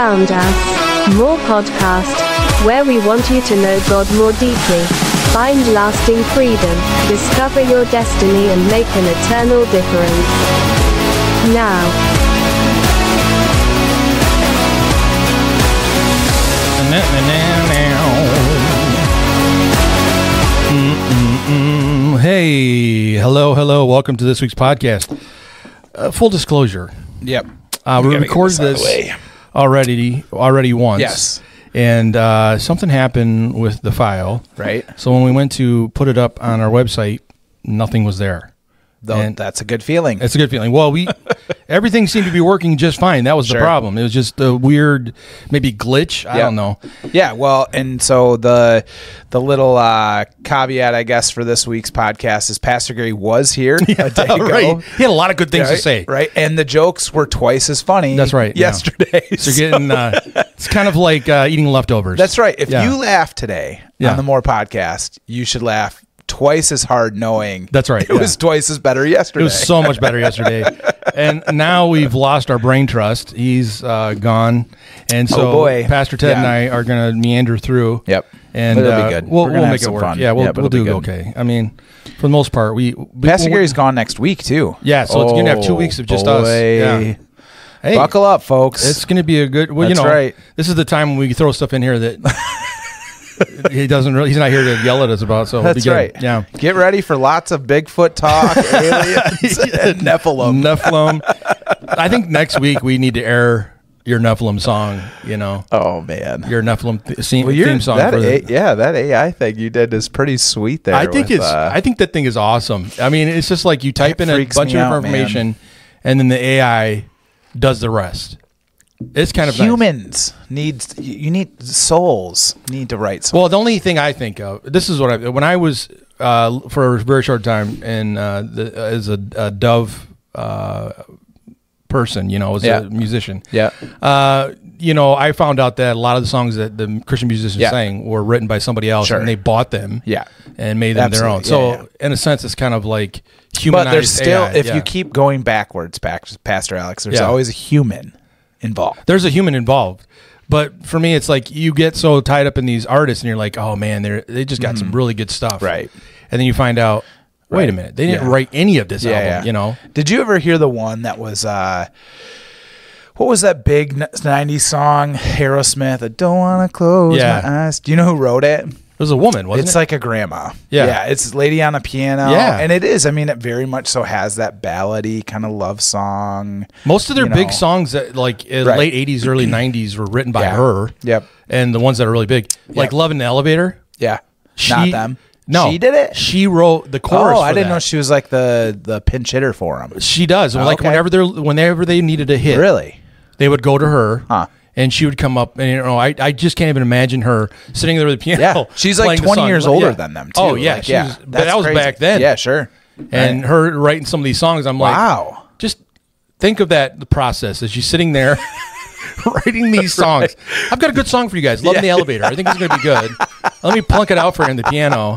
found us. More podcast, where we want you to know God more deeply, find lasting freedom, discover your destiny and make an eternal difference. Now. Hey, hello. Welcome to this week's podcast. Full disclosure. Yep. We recorded this already once. Yes. And something happened with the file. Right. So when we went to put it up on our website, nothing was there. That's a good feeling. It's a good feeling. Well, everything seemed to be working just fine. That was the problem. It was just a weird, maybe glitch. I don't know. Yeah. Well, and so the little caveat, I guess, for this week's podcast is Pastor Gary was here a day ago. Right. He had a lot of good things to say. Right. And the jokes were twice as funny. That's right. Yesterday. Yeah. So getting, it's kind of like eating leftovers. That's right. If you laugh today on the More podcast, you should laugh twice as hard, knowing that's right. It was twice as better yesterday. It was so much better yesterday. And now we've lost our brain trust. He's gone. And so Pastor Ted and I are going to meander through. Yep. And it'll be good. We'll make it work. Fun. Yeah, we'll do okay. I mean, for the most part, Pastor Gary's gone next week too. Yeah, so it's going to have 2 weeks of just us. Yeah. Hey, buckle up, folks. It's going to be a good. Well, That's right. This is the time when we throw stuff in here that. He's not here to yell at us about. So that's right. Yeah, get ready for lots of Bigfoot talk, aliens, and Nephilim. I think next week we need to air your Nephilim song. Oh man, your Nephilim theme song. That AI thing you did is pretty sweet. There, I think I think that thing is awesome. I mean, it's just like you type in a bunch of information, and then the AI does the rest. It's kind of humans need souls need to write something. Well, the only thing I think of, this is what when I was for a very short time in as a Dove person, as a musician. Yeah. I found out that a lot of the songs that the Christian musicians sang were written by somebody else, and they bought them, and made them their own. So in a sense, it's kind of like humanized. But there's still, AI. if you keep going backwards, Pastor Alex, there's always a human involved. There's a human involved. But for me, it's like you get so tied up in these artists and you're like, oh man, they just got some really good stuff. Right. And then you find out, wait a minute, they didn't write any of this album, Did you ever hear the one that was, what was that big 90s song, Aerosmith, I don't want to close my eyes. Do you know who wrote it? It was a woman, wasn't it? It's like a grandma. Yeah. It's a lady on a piano. Yeah. And it is. I mean, it very much so has that ballady kind of love song. Most of their big songs that like in late 80s, early 90s were written by her. Yep. And the ones that are really big, like Love in the Elevator. Yeah. Not them. No. She did it? She wrote the chorus. Oh, I didn't know she was like the pinch hitter for them. She does. Like whenever they needed a hit. Really? They would go to her. Huh. And she would come up, and I just can't even imagine her sitting there with the piano. Yeah, she's like 20 years older than them, too. Oh, yeah. But that was back then. Yeah, sure. And her writing some of these songs, I'm like, wow. Just think of the process as she's sitting there writing these songs. I've got a good song for you guys. Love in the Elevator. I think it's going to be good. Let me plunk it out for him, the piano.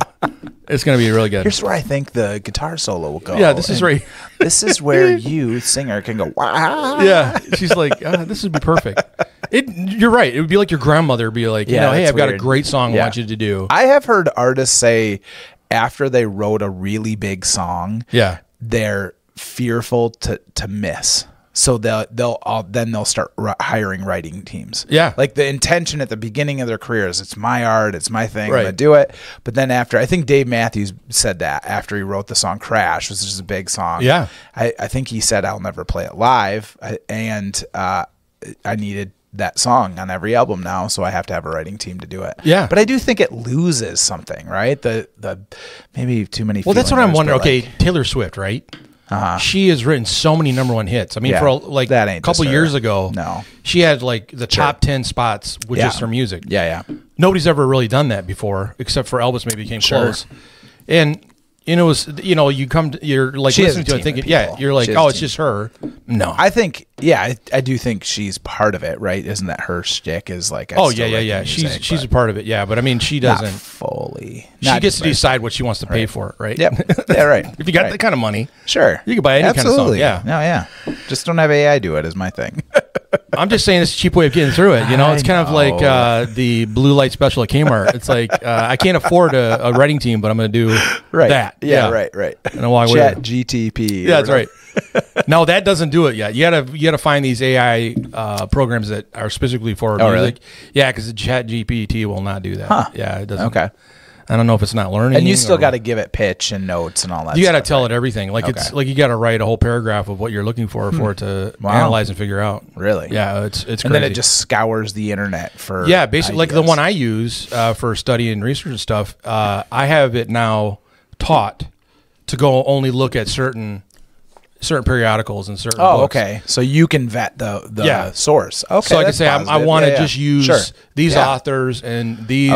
It's going to be really good. Here's where I think the guitar solo will go. Yeah, this is right. This is where you, singer, can go, wow. Yeah, she's like, this would be perfect. You're right. It would be like your grandmother would be like, hey, I've got a great song I want you to do. I have heard artists say after they wrote a really big song, they're fearful to miss. So they'll start hiring writing teams. Yeah. Like the intention at the beginning of their careers, it's my art, it's my thing, I'm going to do it. But then after, I think Dave Matthews said that after he wrote the song Crash, which is a big song. Yeah. I think he said, I'll never play it live. And I needed that song on every album now, so I have to have a writing team to do it. Yeah. But I do think it loses something, right? The maybe too many. Well, that's what I'm wondering. Okay, Taylor Swift, right? She has written so many #1 hits. I mean, for like a couple years ago, she had like the top 10 spots with just her music. Yeah. Nobody's ever really done that before, except for Elvis. Maybe came close. And it was, you're like listening to it thinking, you're like, oh, it's just her. No, I think, I do think she's part of it, right? Isn't that her shtick? Is like, she's a part of it, but I mean, she doesn't not fully. She gets to decide what she wants to pay for it, right? Yep. Yeah, right. If you got that kind of money, sure, you can buy any kind of song. Yeah, no, just don't have AI do it. Is my thing. I'm just saying it's a cheap way of getting through it. You know, it's kind of like the blue light special at Kmart. It's like I can't afford a writing team, but I'm going to do that. Yeah, right. And I'll walk Chat with GTP. Yeah, that's right. No, that doesn't do it yet. You gotta find these AI programs that are specifically for music. Really? Yeah, because the Chat GPT will not do that. Huh. Yeah, it doesn't. Okay. I don't know if it's not learning. And you still got to give it pitch and notes and all that. You got to stuff, tell right? it everything. Like it's like you got to write a whole paragraph of what you're looking for it to analyze and figure out. Really? Yeah, it's crazy. And then it just scours the internet for basically like the one I use for study and research and stuff. I have it now taught to go only look at certain periodicals and certain books. Okay. So you can vet the source. Okay. So I can say I want to just use these Yeah. authors and these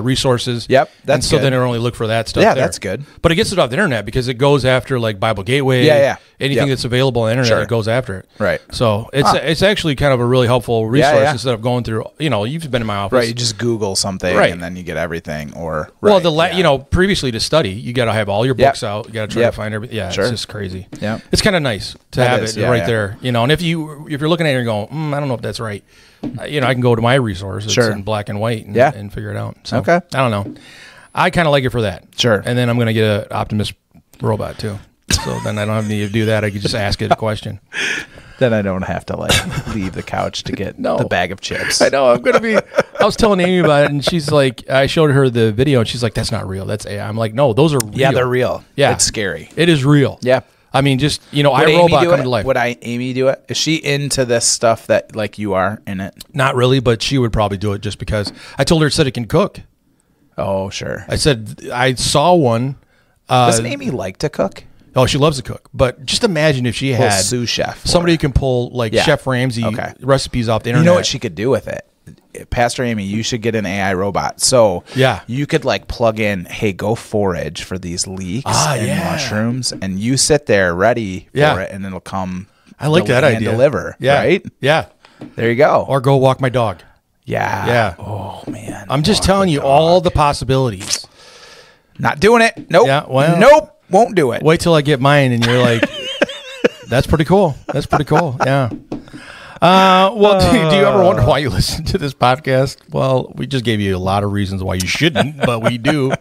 resources. Yep, and that's so good. then I only look for that stuff. Yeah, there. that's good. But it gets it off the internet because it goes after like Bible Gateway. Anything that's available on the internet, it goes after it. Right. So it's actually kind of a really helpful resource Yeah. instead of going through. You've been in my office. Right. You just Google something and then you get everything. Or previously to study, you got to have all your books out. You got to try to find everything. Yeah, it's just crazy. Yeah. It's kind of nice to have it right there. And if you're looking at it and going, I don't know if that's right. I can go to my resource. It's in black and white and figure it out. So, I don't know. I kind of like it for that. Sure. And then I'm going to get an Optimus robot too. So then I don't have need to do that. I can just ask it a question. Then I don't have to leave the couch to get the bag of chips. I know. I was telling Amy about it, and she's like, I showed her the video, and she's like, that's not real. That's AI. I'm like, no, those are real. Yeah, they're real. Yeah. It's scary. It is real. Yeah. I mean, just, Would iRobot Amy come to life. Would Amy do it? Is she into this stuff that like you are in it? Not really, but she would probably do it just because. I told her it said it can cook. Oh, sure. I said, I saw one. Doesn't Amy like to cook? Oh, she loves to cook. But just imagine if she had sous chef. Somebody who can pull Chef Ramsay recipes off the internet. You know what she could do with it? Pastor Amy, you should get an AI robot. So you could plug in, hey, go forage for these leeks and mushrooms, and you sit there ready for it, and it'll come. I like that idea. Deliver, right? Yeah. There you go. Or go walk my dog. Yeah. Yeah. Oh, man. I'm just telling you all the possibilities. Not doing it. Nope. Yeah, well, nope. Won't do it. Wait till I get mine, and you're like, that's pretty cool. That's pretty cool. Yeah. Do you ever wonder why you listen to this podcast? Well, we just gave you a lot of reasons why you shouldn't, but we do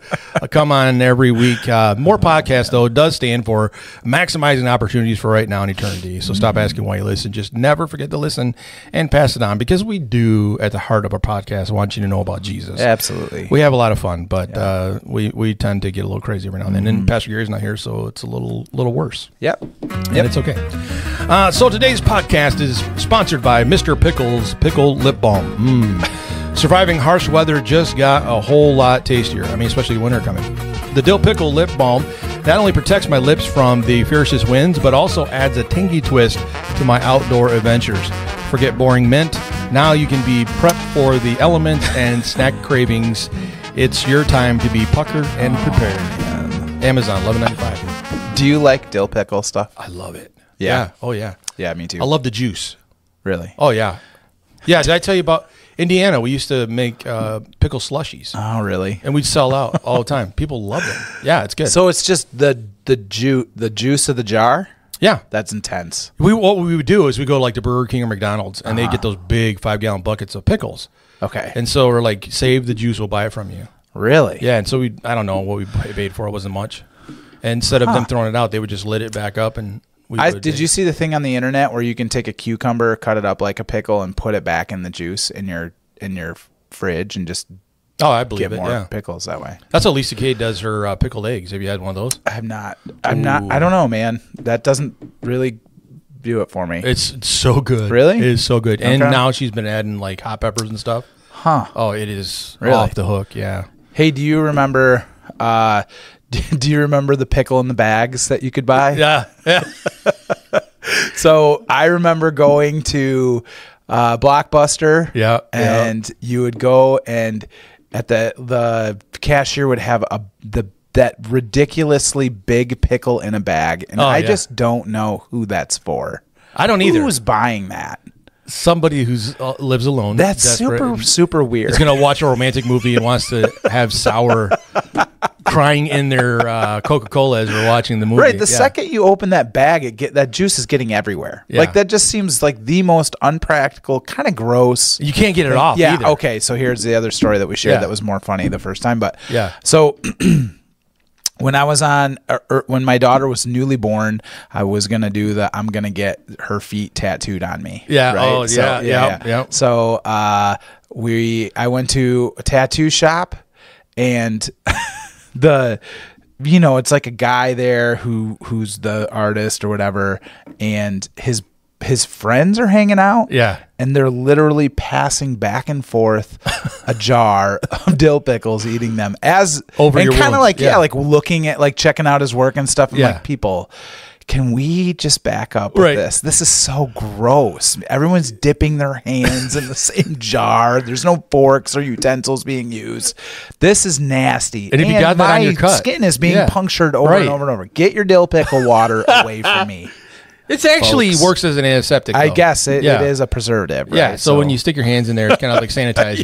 come on every week. More podcasts, though, does stand for maximizing opportunities for right now and eternity. So stop asking why you listen. Just never forget to listen and pass it on, because we do, at the heart of our podcast, want you to know about Jesus. Absolutely. We have a lot of fun, but we tend to get a little crazy every now and then. And Pastor Gary's not here, so it's a little worse. Yep. And it's okay. So today's podcast is sponsored by Mr. Pickle's Pickle Lip Balm. Surviving harsh weather just got a whole lot tastier. I mean, especially winter coming. The Dill Pickle Lip Balm not only protects my lips from the fiercest winds, but also adds a tangy twist to my outdoor adventures. Forget boring mint. Now you can be prepped for the elements and snack cravings. It's your time to be puckered and prepared. Amazon, $11.95. Do you like dill pickle stuff? I love it. Yeah. Oh, yeah. Yeah, me too. I love the juice. Really? Oh, yeah. Yeah, did I tell you about Indiana? We used to make pickle slushies. Oh, really? And we'd sell out all the time. People love them. Yeah, it's good. So it's just the juice of the jar? Yeah. That's intense. What we would do is we go to Burger King or McDonald's, and they get those big 5-gallon buckets of pickles. Okay. And so we're like, save the juice, we'll buy it from you. Really? Yeah, and so I don't know what we paid for. It wasn't much. And instead of them throwing it out, they would just lit it back up and... Did you see the thing on the internet where you can take a cucumber, cut it up like a pickle, and put it back in the juice in your fridge and just I believe get it, more pickles that way? That's how Lisa Kay does her pickled eggs. Have you had one of those? I have not. I don't know, man. That doesn't really do it for me. It's so good. Really? It is so good. And now she's been adding hot peppers and stuff. Huh. Oh, it is really off the hook. Yeah. Hey, do you remember... do you remember the pickle in the bags that you could buy? Yeah. So I remember going to Blockbuster. Yeah. And you would go, and at the cashier would have that ridiculously big pickle in a bag, and I just don't know who that's for. I don't either. Who's buying that? Somebody who lives alone. That's super weird. Is going to watch a romantic movie and wants to have sour crying in their Coca-Cola as we're watching the movie. Right. The second you open that bag, that juice is getting everywhere. Yeah. Like that just seems like the most unpractical, kind of gross. You can't get it off. Yeah. Either. Okay. So here's the other story that we shared that was more funny the first time. But so when I was when my daughter was newly born, I was gonna do I'm gonna get her feet tattooed on me. Yeah. Right? Oh, So, yeah. So I went to a tattoo shop, and it's like a guy there who's the artist or whatever, and his friends are hanging out. Yeah. And they're literally passing back and forth a jar of dill pickles, eating them over your kind of wounds. like like looking at like checking out his work and stuff. I'm like, people, can we just back up with this? This is so gross. Everyone's dipping their hands in the same jar. There's no forks or utensils being used. This is nasty. And if you got that on your cut, my skin is being punctured over and over and over. Get your dill pickle water away from me. It actually works as an antiseptic, though. I guess it is a preservative, right? Yeah, so when you stick your hands in there, it's kind of like sanitizer.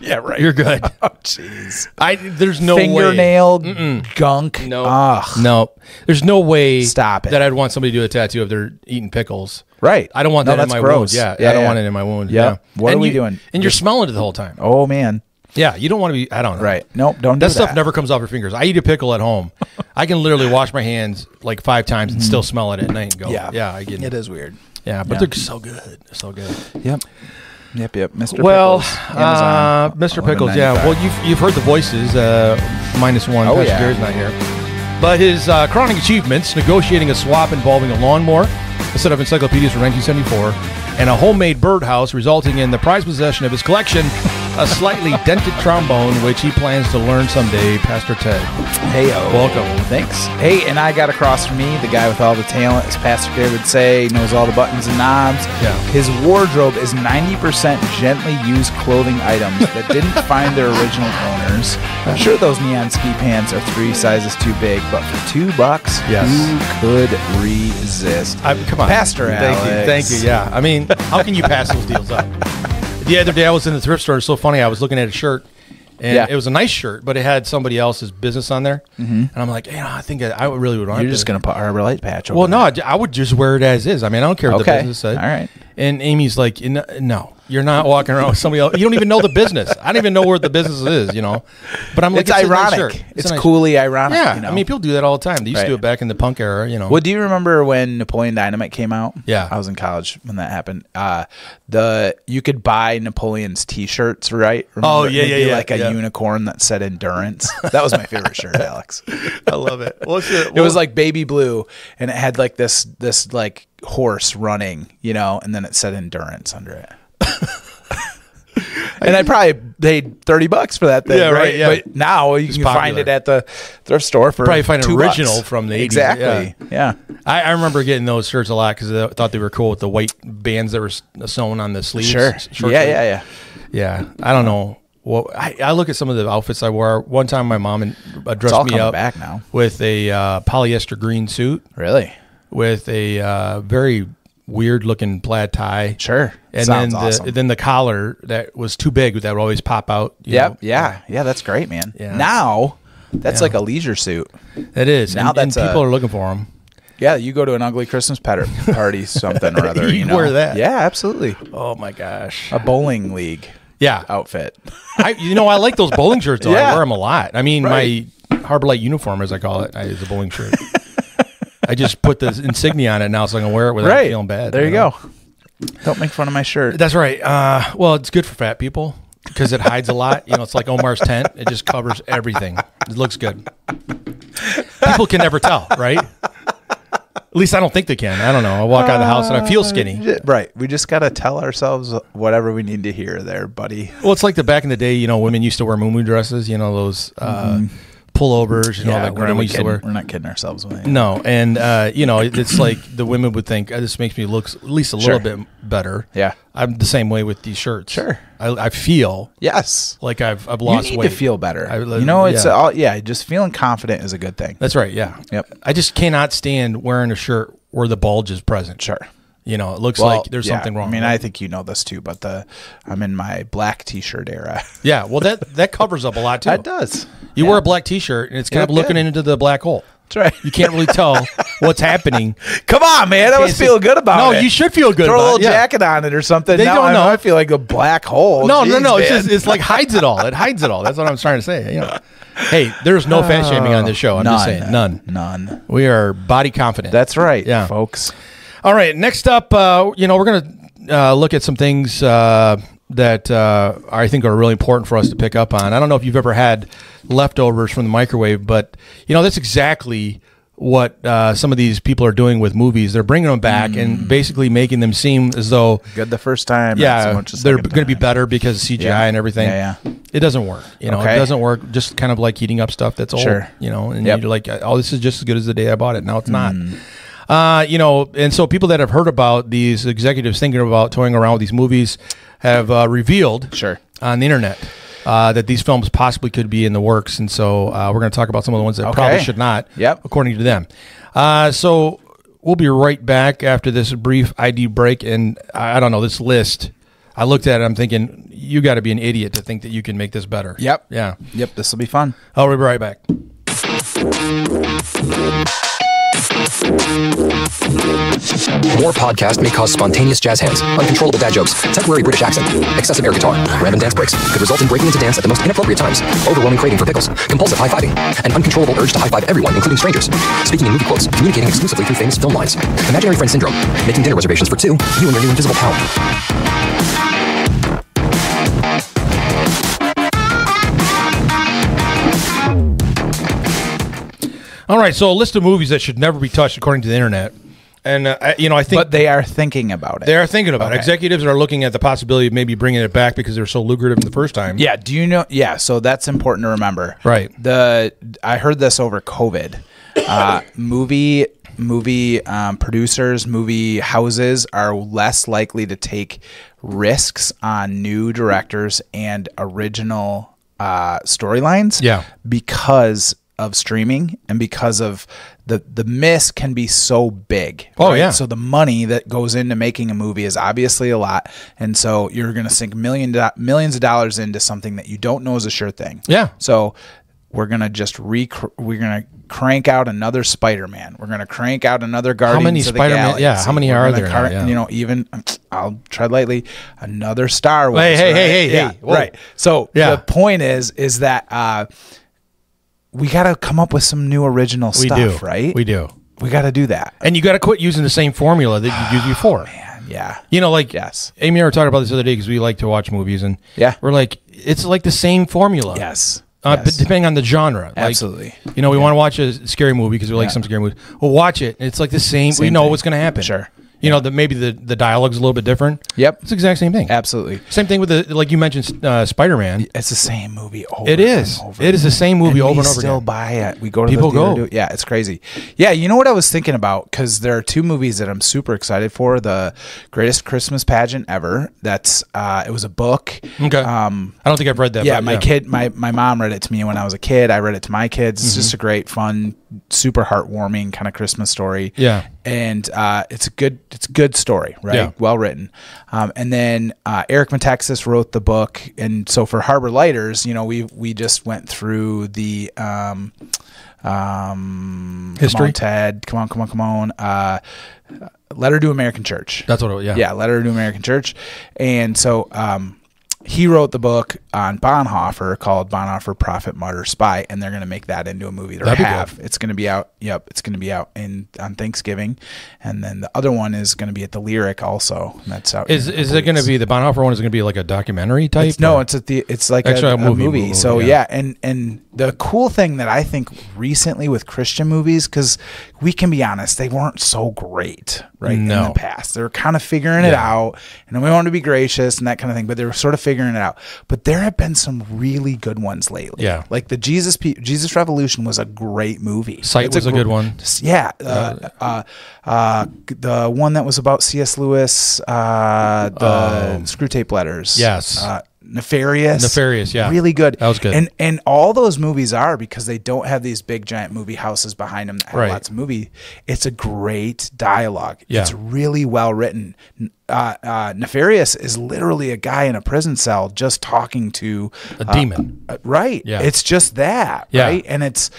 Yeah, right. You're good. Oh, jeez. There's no fingernail gunk. No. Ugh. No. There's no way Stop it. that I'd want somebody to do a tattoo if they're eating pickles. Right. I don't want that in my wound. Yeah, I don't want it in my wound. Yeah. What are we doing? And you're smelling it the whole time. Oh, man. Yeah, you don't want to be, I don't know. Right. Nope, don't do that. That stuff never comes off your fingers. I eat a pickle at home. I can literally wash my hands like 5 times and still smell it at night and go, I get it. It is weird. Yeah, but they're so good. They're so good. Yep. Mr. Well, Pickles. Amazon, Mr. Pickles, Well, you've heard the voices, minus one. Oh, Pastor Gary's not here. But his crowning achievements, negotiating a swap involving a lawnmower, a set of encyclopedias from 1974, and a homemade birdhouse, resulting in the prized possession of his collection, a slightly dented trombone, which he plans to learn someday. Pastor Ted. Hey-o. Welcome. Thanks. Hey, and I got across from me, the guy with all the talent, as Pastor Gary would say, knows all the buttons and knobs. Yeah. His wardrobe is 90% gently used clothing items that didn't find their original owners. I'm sure those neon ski pants are 3 sizes too big, but for $2, who could resist? Come on. Pastor Alex. Thank you. Yeah. I mean, how can you pass those deals up? The other day I was in the thrift store. It's so funny. I was looking at a shirt, and it was a nice shirt, but it had somebody else's business on there. And I'm like, I think I really would want. You're just going to put Arbor Light patch over. Well, no, I would just wear it as is. I mean, I don't care what the business said. All right. And Amy's like, no, you're not walking around with somebody else. You don't even know the business. I don't even know where the business is, But I'm like, it's ironic. It's coolly ironic. Yeah. I mean, people do that all the time. They used to do it back in the punk era, Well, do you remember when Napoleon Dynamite came out? Yeah. I was in college when that happened. You could buy Napoleon's T-shirts, right? Remember? Yeah. Like a unicorn that said endurance. That was my favorite shirt, Alex. I love it. It was like baby blue, and it had like this like horse running, and then it said endurance under it. And I probably paid $30 for that thing, right? Yeah. But now you can find it at the thrift store for probably find an $2. Original from the 80s. Exactly. Yeah. I remember getting those shirts a lot because I thought they were cool with the white bands that were sewn on the sleeves. Sure. Yeah. I don't know. Well, I look at some of the outfits I wore. One time, my mom dressed me up back now with a polyester green suit. Really? With a very weird-looking plaid tie. Sure. And Sounds awesome. then the collar that was too big that would always pop out. Yeah. That's great, man. Yeah. Now, that's like a leisure suit. It is. Now and people are looking for them. Yeah, you go to an ugly Christmas party, something or other. You wear that. Yeah, absolutely. Oh, my gosh. A bowling league. Yeah, outfit. I like those bowling shirts though. I wear them a lot. I mean, my Harbor Light uniform, as I call it, is a bowling shirt. I just put the insignia on it now, so I can wear it without feeling bad. There you go. Don't make fun of my shirt. That's right. Well, it's good for fat people because it hides a lot. It's like Omar's tent. It just covers everything. It looks good. People can never tell, right? At least I don't think they can. I don't know. I walk out of the house and I feel skinny. Right. We just got to tell ourselves whatever we need to hear there, buddy. Well, it's like the back in the day, women used to wear muumuu dresses, those pullovers, that grandma used to wear. We're not kidding ourselves with it. No. And, it's like the women would think, this makes me look at least a little bit better. Yeah. I'm the same way with these shirts. Sure. I feel like I've lost weight. You need to feel better. It's just feeling confident is a good thing. That's right. Yeah. Yep. I just cannot stand wearing a shirt where the bulge is present. Sure. It looks like there's something wrong. I mean, I think you know this too, but I'm in my black T-shirt era. Yeah. Well, that covers up a lot too. It does. You wear a black T-shirt, and it's kind of looking into the black hole. That's right. You can't really tell what's happening. Come on, man. I was feeling good about it. No, you should feel good Throw about it. Throw a little jacket on it or something. They don't know. I feel like a black hole. No, Jeez, no. Man. It's like hides it all. It hides it all. That's what I'm trying to say. Hey, there's no fat shaming on this show. I'm just saying. None. We are body confident. That's right, folks. All right. Next up, we're going to look at some things that I think are really important for us to pick up on. I don't know if you've ever had leftovers from the microwave, but that's exactly what some of these people are doing with movies. They're bringing them back and basically making them seem as though good the first time. Yeah, they're going to be better because of CGI and everything. Yeah. It doesn't work. It doesn't work. Just kind of like heating up stuff that's old. Sure. And you're like, oh, this is just as good as the day I bought it. Now it's not. And so people that have heard about these executives thinking about toying around with these movies have revealed on the internet that these films possibly could be in the works. And so we're going to talk about some of the ones that probably should not, according to them. So we'll be right back after this brief ID break. And I don't know, this list, I looked at it, I'm thinking, you got to be an idiot to think that you can make this better. Yep. Yeah. Yep, this will be fun. I'll be right back. More podcast may cause spontaneous jazz hands, uncontrollable dad jokes, temporary British accent, excessive air guitar, random dance breaks, could result in breaking into dance at the most inappropriate times, overwhelming craving for pickles, compulsive high-fiving, an uncontrollable urge to high-five everyone, including strangers, speaking in movie quotes, communicating exclusively through famous film lines, imaginary friend syndrome, making dinner reservations for two, you and your new invisible pal. All right, so a list of movies that should never be touched according to the internet. And, I think... But they are thinking about it. They are thinking about it. Executives are looking at the possibility of maybe bringing it back because they were so lucrative in the first time. Yeah, do you know... Yeah, so that's important to remember. Right. I heard this over COVID. Movie producers, movie houses are less likely to take risks on new directors and original storylines. Yeah. Because of streaming and because of the miss can be so big. Oh, right? yeah. So the money that goes into making a movie is obviously a lot. And so you're going to sink millions of dollars into something that you don't know is a sure thing. Yeah. So we're going to just we're going to crank out another Spider-Man. We're going to crank out another Guardians of the Galaxy. Yeah, how many are there? Even I'll tread lightly, another Star Wars. Hey. Right. So the point is that we got to come up with some new original stuff, right? We do. We got to do that. And you got to quit using the same formula that you used before. Man, yeah. Yes. Amy and I were talking about this the other day because we like to watch movies, and we're like, it's like the same formula. Yes. Depending on the genre. Absolutely. We want to watch a scary movie because we like some scary movies. We'll watch it, and it's like the same. We know what's going to happen. Sure. Maybe the dialogue's a little bit different. Yep. It's the exact same thing. Absolutely. Same thing with like you mentioned, Spider-Man. It's the same movie over It is. and over. It is the same movie over and over again. We still buy it. We go to People the theater. go. Yeah, it's crazy. Yeah, you know what I was thinking about? Because there are two movies that I'm super excited for. The Greatest Christmas Pageant Ever. That's it was a book. Okay. I don't think I've read that. Yeah, my mom read it to me when I was a kid. I read it to my kids. It's just a great, fun, super heartwarming kind of Christmas story. Yeah. And it's a good story, right? Yeah. Well written. And then Eric Metaxas wrote the book, and so for Harbor Lighters, we just went through the history. Come on, Ted. Come on. Letter to American Church. That's what. Yeah, Letter to American Church, and so he wrote the book on Bonhoeffer called Bonhoeffer, Prophet, Martyr, Spy, and they're going to make that into a movie. It's going to be out. Yep, it's going to be out on Thanksgiving, and then the other one is going to be at the Lyric also. And that's out. Is it going to be the Bonhoeffer one? Is it going to be like a documentary type? It's like a movie. So yeah, and the cool thing that I think recently with Christian movies, because we can be honest, they weren't so great, right? No. In the past, they were kind of figuring it out, and we wanted to be gracious and that kind of thing, but they were sort of figuring it out. But there have been some really good ones lately. Yeah, like the Jesus Revolution was a great movie. Sight was a good one. Yeah, the one that was about C.S. Lewis, the Screw Tape Letters. Yes. Nefarious, yeah, really good. That was good. And all those movies are, because they don't have these big giant movie houses behind them that have lots of movie. It's a great dialogue. Yeah. It's really well written. Nefarious is literally a guy in a prison cell just talking to a demon. Right. Yeah. It's just that. Yeah. Right. And it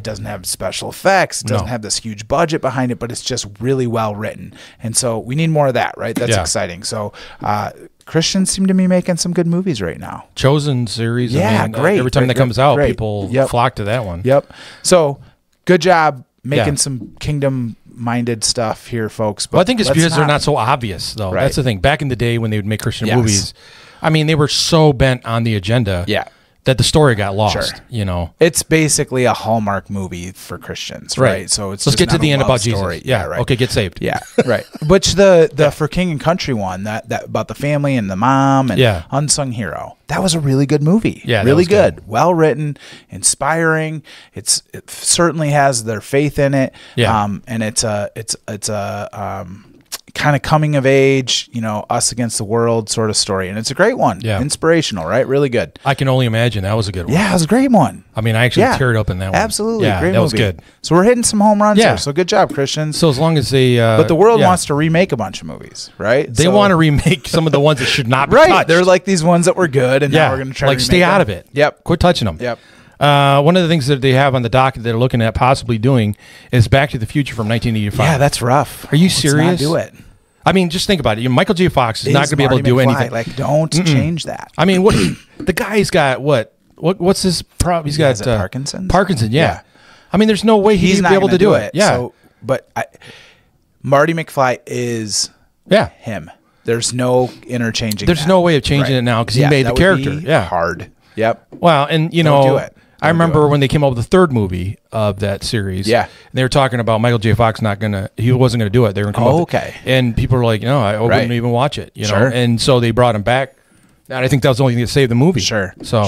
doesn't have special effects. It doesn't have this huge budget behind it, but it's just really well written. And so we need more of that. Right. That's exciting. So, Christians seem to be making some good movies right now. Chosen series. Yeah, great. Every time that comes out, people flock to that one. Yep. So good job making some kingdom-minded stuff here, folks. But well, I think it's because they're not so obvious, though. Right. That's the thing. Back in the day when they would make Christian movies, I mean, they were so bent on the agenda. Yeah. That the story got lost, you know. It's basically a Hallmark movie for Christians, right? So it's let's get to the end about story. Jesus. Yeah, right. Okay, get saved. Yeah, right. Which the For King and Country one, that about the family and the mom and unsung hero, that was a really good movie. Yeah, really good. Well written, inspiring. It certainly has their faith in it. Yeah. And it's a kind of coming of age, you know, us against the world sort of story. And it's a great one. Yeah. Inspirational, right? Really good. I can only imagine that was a good one. Yeah, it was a great one. I mean, I actually teared up in that one. Absolutely. Yeah, great that movie. was good. So we're hitting some home runs here. So good job, Christians. So as long as they... but the world wants to remake a bunch of movies, right? They want to remake some of the ones that should not be right. touched. They're like these ones that were good, and now we're going to try to remake stay out them. of it. Yep. Quit touching them. Yep. One of the things that they have on the docket that they're looking at possibly doing is Back to the Future from 1985. Yeah, that's rough. Are you serious? Let's not do it. I mean, just think about it. Michael J. Fox is not going to be able to do anything. Like, don't change that. I mean, what the guy's got? What's his problem? He's got Parkinson's. Parkinson's. Yeah. I mean, there's no way he's not be able to do it. Yeah. So, but Marty McFly is him. There's no interchanging. There's no way of changing it now because he made the character. Hard. Yep. Well, and you Don't know, do it. I remember when they came up with the third movie of that series. Yeah. And they were talking about Michael J. Fox he wasn't going to do it. They were going to come up with, and people were like, no, I wouldn't even watch it. You know, and so they brought him back. And I think that was the only thing that saved the movie. Sure. So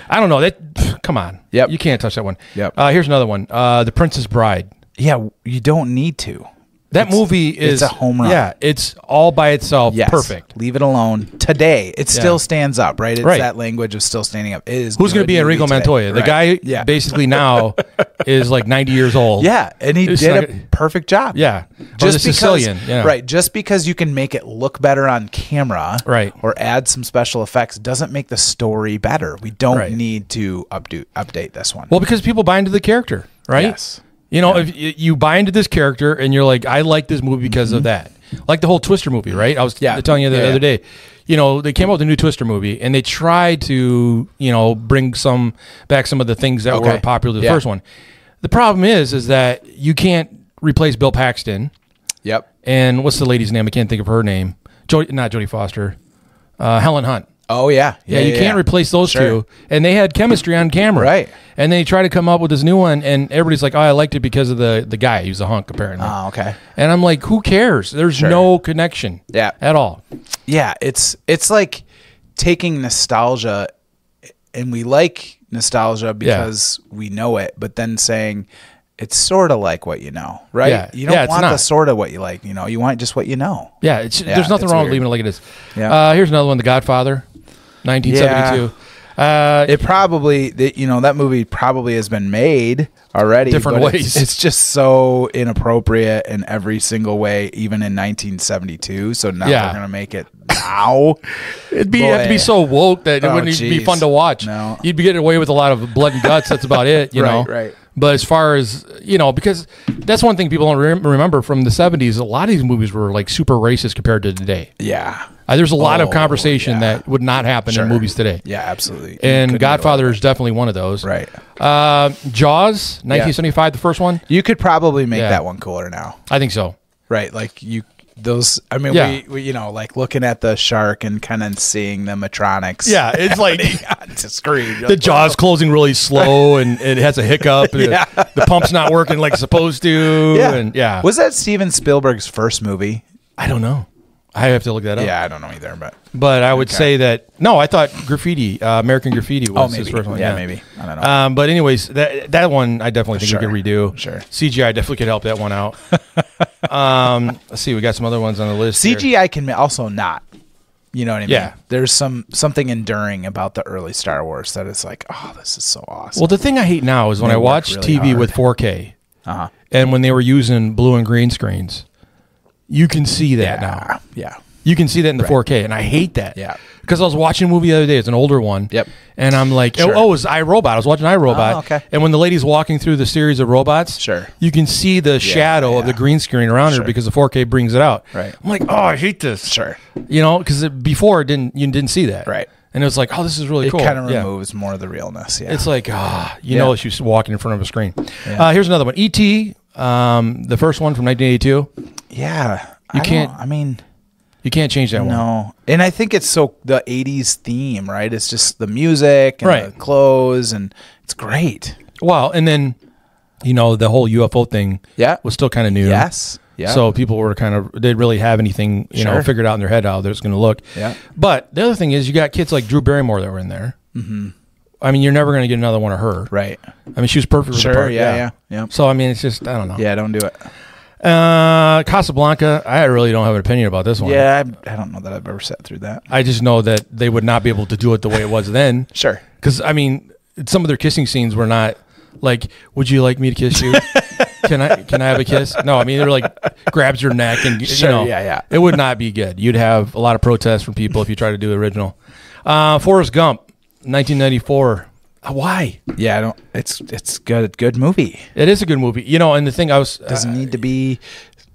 I don't know. Come on. Yep. You can't touch that one. Yep. Here's another one. The Princess Bride. Yeah, you don't need to. That movie is a home run. Yeah, it's all by itself perfect. Leave it alone. Today, it still stands up, right? It's that language of still standing up. It is. Who's going to be Enrico Montoya? The guy basically now is like 90 years old. Yeah, and he did a perfect job. Yeah. Just the Sicilian. Right. Just because you can make it look better on camera or add some special effects doesn't make the story better. We don't need to update this one. Well, because people buy into the character, right? Yes. You know, if you buy into this character and you're like, I like this movie because of that. Like the whole Twister movie, right? I was telling you the other day. You know, they came out with a new Twister movie and they tried to, you know, bring back some of the things that were popular in the first one. The problem is that you can't replace Bill Paxton. Yep. And what's the lady's name? I can't think of her name. Not Jodie Foster. Helen Hunt. Oh, yeah. Yeah, you can't replace those two. And they had chemistry on camera. Right. And then he tried to come up with this new one, and everybody's like, oh, I liked it because of the guy. He was a hunk, apparently. Oh, okay. And I'm like, who cares? There's no connection at all. Yeah, it's like taking nostalgia, and we like nostalgia because we know it, but then saying it's sort of like what you know, right? Yeah. You don't want the sort of what you like, you know. You want just what you know. Yeah, there's nothing wrong with leaving it like it is. Yeah. Here's another one, The Godfather, 1972. It probably, that movie probably has been made already. Different ways. It's just so inappropriate in every single way, even in 1972. So now we're going to make it now. It'd have to be so woke that it wouldn't even be fun to watch. No. You'd be getting away with a lot of blood and guts. That's about it, you know? Right. But as far as, because that's one thing people don't remember from the 70s, a lot of these movies were like super racist compared to today. Yeah. There's a lot of conversation that would not happen in movies today. Yeah, absolutely. And Godfather is definitely one of those. Right. Jaws, 1975, the first one. You could probably make that one cooler now. I think so. Right. Like we like looking at the shark and kind of seeing the animatronics. Yeah, it's like to scream. The jaw's closing really slow and it has a hiccup. The pump's not working like it's supposed to. Yeah. Was that Steven Spielberg's first movie? I don't know. I have to look that up. Yeah, I don't know either, but I would say that I thought Graffiti, American Graffiti was his first one. Yeah, maybe. I don't know. But anyways, that one I definitely think we could redo. Sure. CGI definitely could help that one out. Let's see, we got some other ones on the list. CGI can also not. You know what I mean? Yeah. There's something enduring about the early Star Wars that is like, oh, this is so awesome. Well, the thing I hate now is when I watch really TV hard. with 4K, and when they were using blue and green screens, you can see that now. Yeah. You can see that in the 4K, and I hate that. Yeah. Because I was watching a movie the other day. It's an older one. Yep. And I'm like, Sure. it was iRobot. I was watching iRobot. Oh, okay. And when the lady's walking through the series of robots, Sure. you can see the shadow of the green screen around her because the 4K brings it out. Right. I'm like, oh, I hate this. Sure. You know, because before you didn't see that. Right. And it was like, oh, this is really cool. It kind of removes more of the realness. Yeah. It's like, you know, she's walking in front of a screen. Yeah. Here's another one. E.T., the first one from 1982. Yeah. You can't change that one. No. And I think it's the 80s theme, right? It's just the music and the clothes, and it's great. Well, and then, you know, the whole UFO thing was still kind of new. Yes. Yeah. So people were didn't really have anything, you know, figured out in their head how it's going to look. Yeah. But the other thing is you got kids like Drew Barrymore that were in there. Mm-hmm. I mean, you're never going to get another one of her. Right. I mean, she was perfect for the part. Yeah. So, I mean, it's just, I don't know. Yeah, don't do it. Casablanca, I really don't have an opinion about this one. Yeah, I don't know that I've ever sat through that. I just know that they would not be able to do it the way it was then. Sure. Because, I mean, some of their kissing scenes were not like, would you like me to kiss you? Can I have a kiss? No, I mean, they're like, grabs your neck and, you know. It would not be good. You'd have a lot of protests from people if you try to do the original. Forrest Gump, 1994. Why? Yeah, it's good movie. It is a good movie. You know, and the thing doesn't need to be.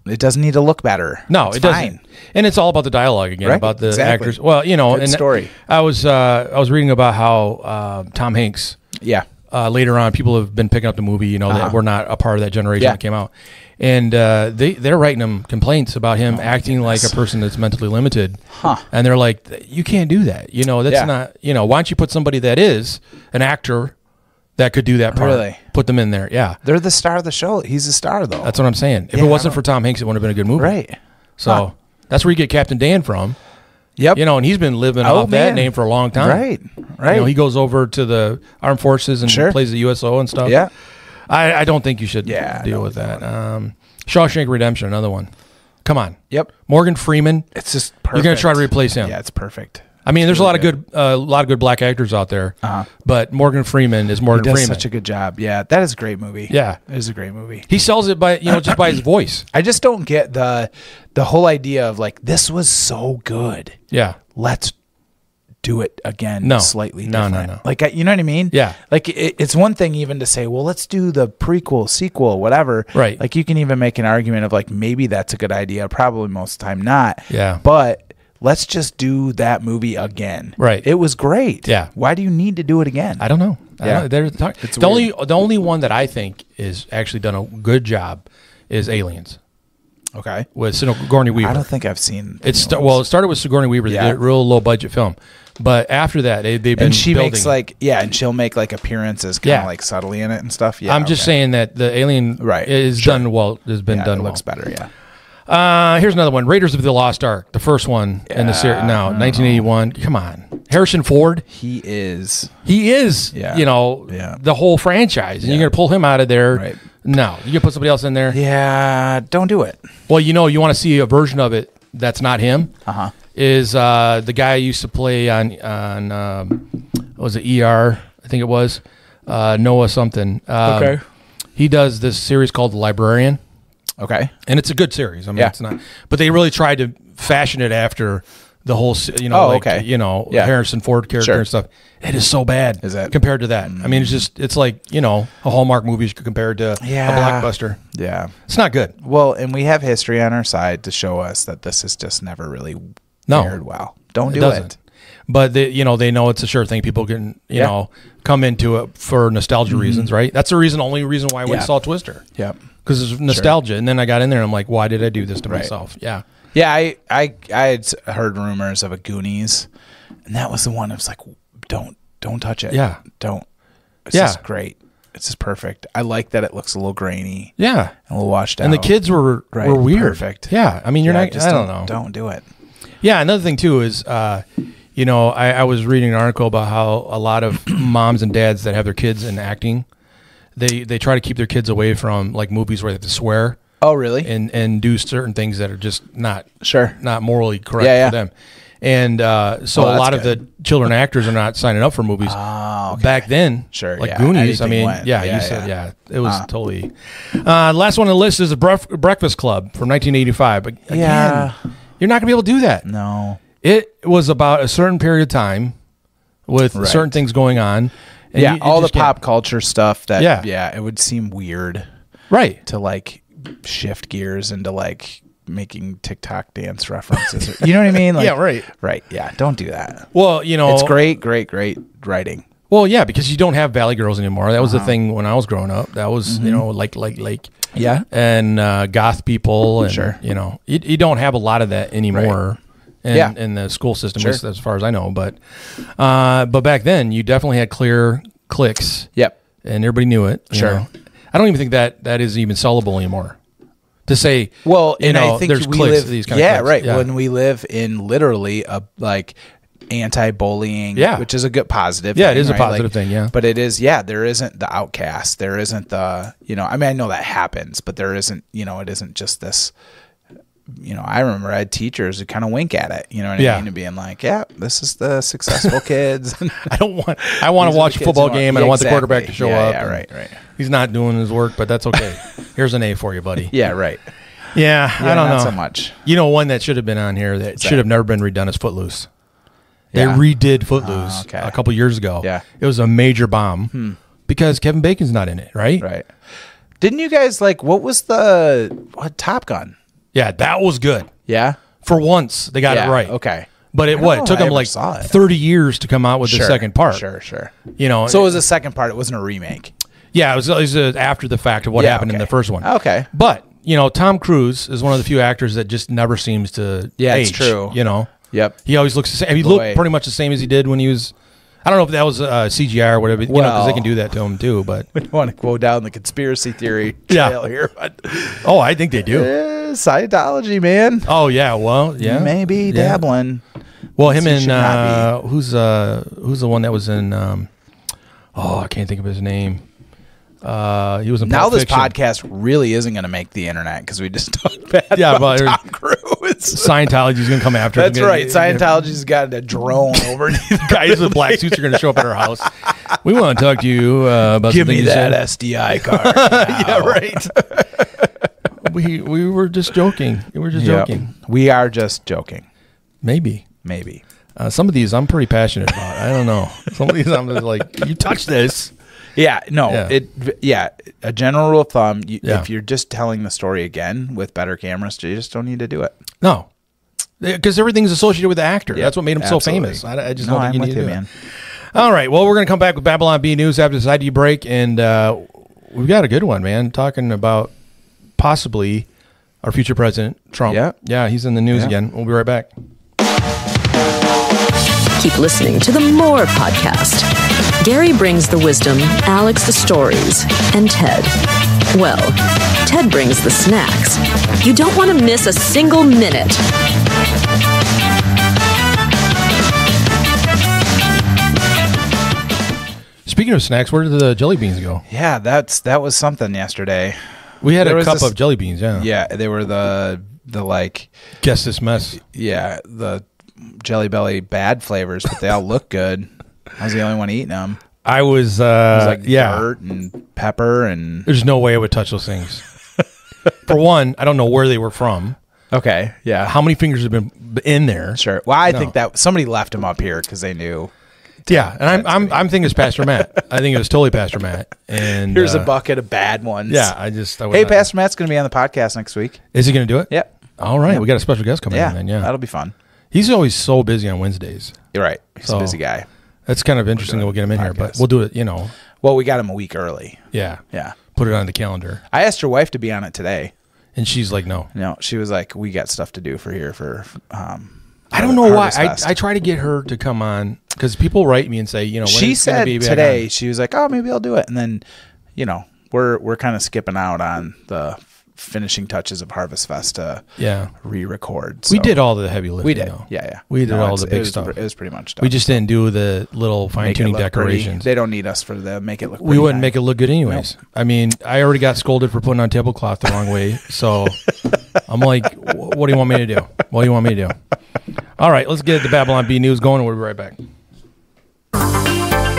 It doesn't need to look better. No, it doesn't. Fine. And it's all about the dialogue again, about the actors. Well, you know, good story. I was reading about how Tom Hanks. Yeah. Later on, people have been picking up the movie. You know, that were not a part of that generation that came out, and they're writing him complaints about him acting like a person that's mentally limited. And they're like, you can't do that. You know, that's not. You know, why don't you put somebody that is an actor that could do that part? Really? Put them in there. Yeah, they're the star of the show. He's the star, though. That's what I'm saying. If it wasn't for Tom Hanks, it wouldn't have been a good movie. Right. So that's where you get Captain Dan from. Yep. You know, and he's been living off that name for a long time. Right. You know, he goes over to the armed forces and plays the USO and stuff. Yeah. I don't think you should deal with that. Shawshank Redemption, another one. Come on. Yep. Morgan Freeman. It's just perfect. You're going to try to replace him. Yeah, it's perfect. I mean, there's really a lot of good black actors out there, but Morgan Freeman is Morgan Freeman. He does such a good job. Yeah, that is a great movie. Yeah, it is a great movie. He sells it by just by his voice. I just don't get the whole idea of like, this was so good. Yeah, let's do it again. Slightly different. No. Like, you know what I mean? Yeah. Like it's one thing even to say, well, let's do the prequel, sequel, whatever. Right. Like you can even make an argument of like, maybe that's a good idea. Probably most of the time not. Yeah. But let's just do that movie again. Right. It was great. Yeah. Why do you need to do it again? I don't know. Yeah. The only one that I think is actually done a good job is Aliens. Okay. With Sigourney Weaver. I don't think I've seen it. It started with Sigourney Weaver. They did a real low budget film. But after that, they've been and she building. Makes like, and she'll make like appearances kind of like subtly in it and stuff. Yeah. I'm just saying that the Alien is done well. Has been done well. It looks better, yeah. Here's another one. Raiders of the Lost Ark, the first one in the series. Now, 1981. Come on, Harrison Ford. He is. Yeah. You know, the whole franchise, and you're gonna pull him out of there. Right. No, you can put somebody else in there. Yeah, don't do it. Well, you know, you want to see a version of it that's not him. Is the guy who used to play on what was it, ER? I think it was Noah something. Okay. He does this series called The Librarian. Okay. And it's a good series. I mean, it's not, but they really tried to fashion it after the whole, Harrison Ford character and stuff. It is so bad. Is that compared to that? I mean, it's like, you know, a Hallmark movie compared to a blockbuster. Yeah. It's not good. Well, and we have history on our side to show us that this has just never really fared well. Don't do it. But they know it's a sure thing. People can, you know, come into it for nostalgia reasons, right? That's the only reason why I went and saw Twister. Yeah. Because it's nostalgia. And then I got in there and I'm like, why did I do this to myself? Yeah. Yeah, I had heard rumors of a Goonies, and that was the one I was like, don't touch it. Yeah. Don't. It's just great. It's just perfect. I like that it looks a little grainy. Yeah. And a little washed out. And the kids were weird. Perfect. Yeah. I mean, you're not, I don't know. Don't do it. Yeah. Another thing too is, you know, I was reading an article about how a lot of moms and dads that have their kids in acting, they try to keep their kids away from like movies where they have to swear. Oh, really? And do certain things that are just not not morally correct for them. And so a lot of the children actors are not signing up for movies. Oh, okay. Back then, Sure, like yeah, Goonies. I anything mean, went. it was totally. Last one on the list is the Breakfast Club from 1985. But again, you're not gonna be able to do that. No, it was about a certain period of time with certain things going on. And all the pop culture stuff. That it would seem weird, right, to like shift gears into like making TikTok dance references. You know what I mean? Like, yeah, right. Yeah, don't do that. Well, you know, it's great writing. Well, yeah, because you don't have Valley Girls anymore. That was the thing when I was growing up. That was you know like yeah, and goth people and you know you don't have a lot of that anymore. In the school system, as far as I know, but back then you definitely had clear cliques. Yep, and everybody knew it. Sure, know? I don't even think that is even sellable anymore. To say, well, you know, I think there's cliques. These kind of cliques. Right. Yeah. When we live in literally a like anti-bullying, which is a good positive. Yeah, thing, it is right? a positive like, thing. Yeah, but it is. Yeah, there isn't the outcast. There isn't the I mean, I know that happens, but there isn't. It isn't just this. I remember I had teachers who kind of wink at it, you know what I mean? And being like, yeah, this is the successful kids. I want to watch a football game and I want the quarterback to show up. Yeah, right. He's not doing his work, but that's okay. Here's an A for you, buddy. Yeah, right. Yeah, I don't know. Not so much. One that should have been on here that should have never been redone is Footloose. They redid Footloose a couple years ago. Yeah. It was a major bomb because Kevin Bacon's not in it, right? Right. Didn't you guys what was Top Gun? Yeah, that was good. Yeah. For once, they got it right. Okay. But it took them like 30 years to come out with the second part. Sure. So it was a second part. It wasn't a remake. Yeah, it was after the fact of what happened in the first one. Okay. But, Tom Cruise is one of the few actors that just never seems to age. It's true. Yep. He always looks the same. He looked pretty much the same as he did when he was... I don't know if that was CGI or whatever, because they can do that to him too. But we don't want to go down the conspiracy theory trail here. But I think they do. Scientology, man. Oh yeah, well yeah, maybe dabbling. Well, him and who's the one that was in? I can't think of his name. He was in now. Pulp This Fiction. podcast really isn't going to make the internet because we just talked bad about Tom Cruise. Scientology's going to come after. That's right. Scientology's got a drone over. Guys with black suits are going to show up at our house. We want to talk to you about. Give me that SDI card. Yeah, right. We were just joking. Joking. We are just joking. Maybe. Some of these I'm pretty passionate about. I don't know. Some of these I'm just like, you touch this. Yeah, no, a general rule of thumb, if you're just telling the story again with better cameras, you just don't need to do it. No, because everything's associated with the actor. That's what made him so famous. I just don't think you need to do it. All right, well, we're going to come back with Babylon Bee News after this ID break, and we've got a good one, man, talking about possibly our future president, Trump. Yeah, he's in the news again. We'll be right back. Keep listening to the More Podcast. Gary brings the wisdom, Alex the stories, and Ted, well, Ted brings the snacks. You don't want to miss a single minute. Speaking of snacks, where did the jelly beans go? Yeah, that was something yesterday. We had a cup of jelly beans, Yeah, they were the like... Guess this mess. Yeah, the Jelly Belly bad flavors, but they all look good. I was the only one eating them. I was, it was like dirt and pepper and... There's no way I would touch those things. For one, I don't know where they were from. Okay, yeah. How many fingers have been in there? Sure. Well, I think that somebody left them up here because they knew. Yeah, and I'm thinking it's Pastor Matt. I think it was totally Pastor Matt. And here's a bucket of bad ones. Yeah, hey, Pastor Matt's going to be on the podcast next week. Is he going to do it? Yep. All right, we got a special guest coming in then. Yeah, that'll be fun. He's always so busy on Wednesdays. You're right. He's a busy guy. That's kind of interesting that we'll get him in here, but we'll do it, Well, we got him a week early. Yeah. Yeah. Put it on the calendar. I asked your wife to be on it today. And she's like, no. No, she was like, we got stuff to do for I don't know why. I try to get her to come on because people write me and say, when she it's said be today, on. she was like, oh, maybe I'll do it. And then, we're kind of skipping out on the finishing touches of Harvest Fest to re-record. So. We did all the heavy lifting. We did. Though. Yeah. We did all the big stuff. It was pretty much done. We just didn't do the little fine-tuning decorations. They don't need us for the make it look pretty. We wouldn't make it look good anyways. Nope. I mean, I already got scolded for putting on tablecloth the wrong way. So I'm like, what do you want me to do? What do you want me to do? All right, let's get the Babylon Bee News going. We'll be right back.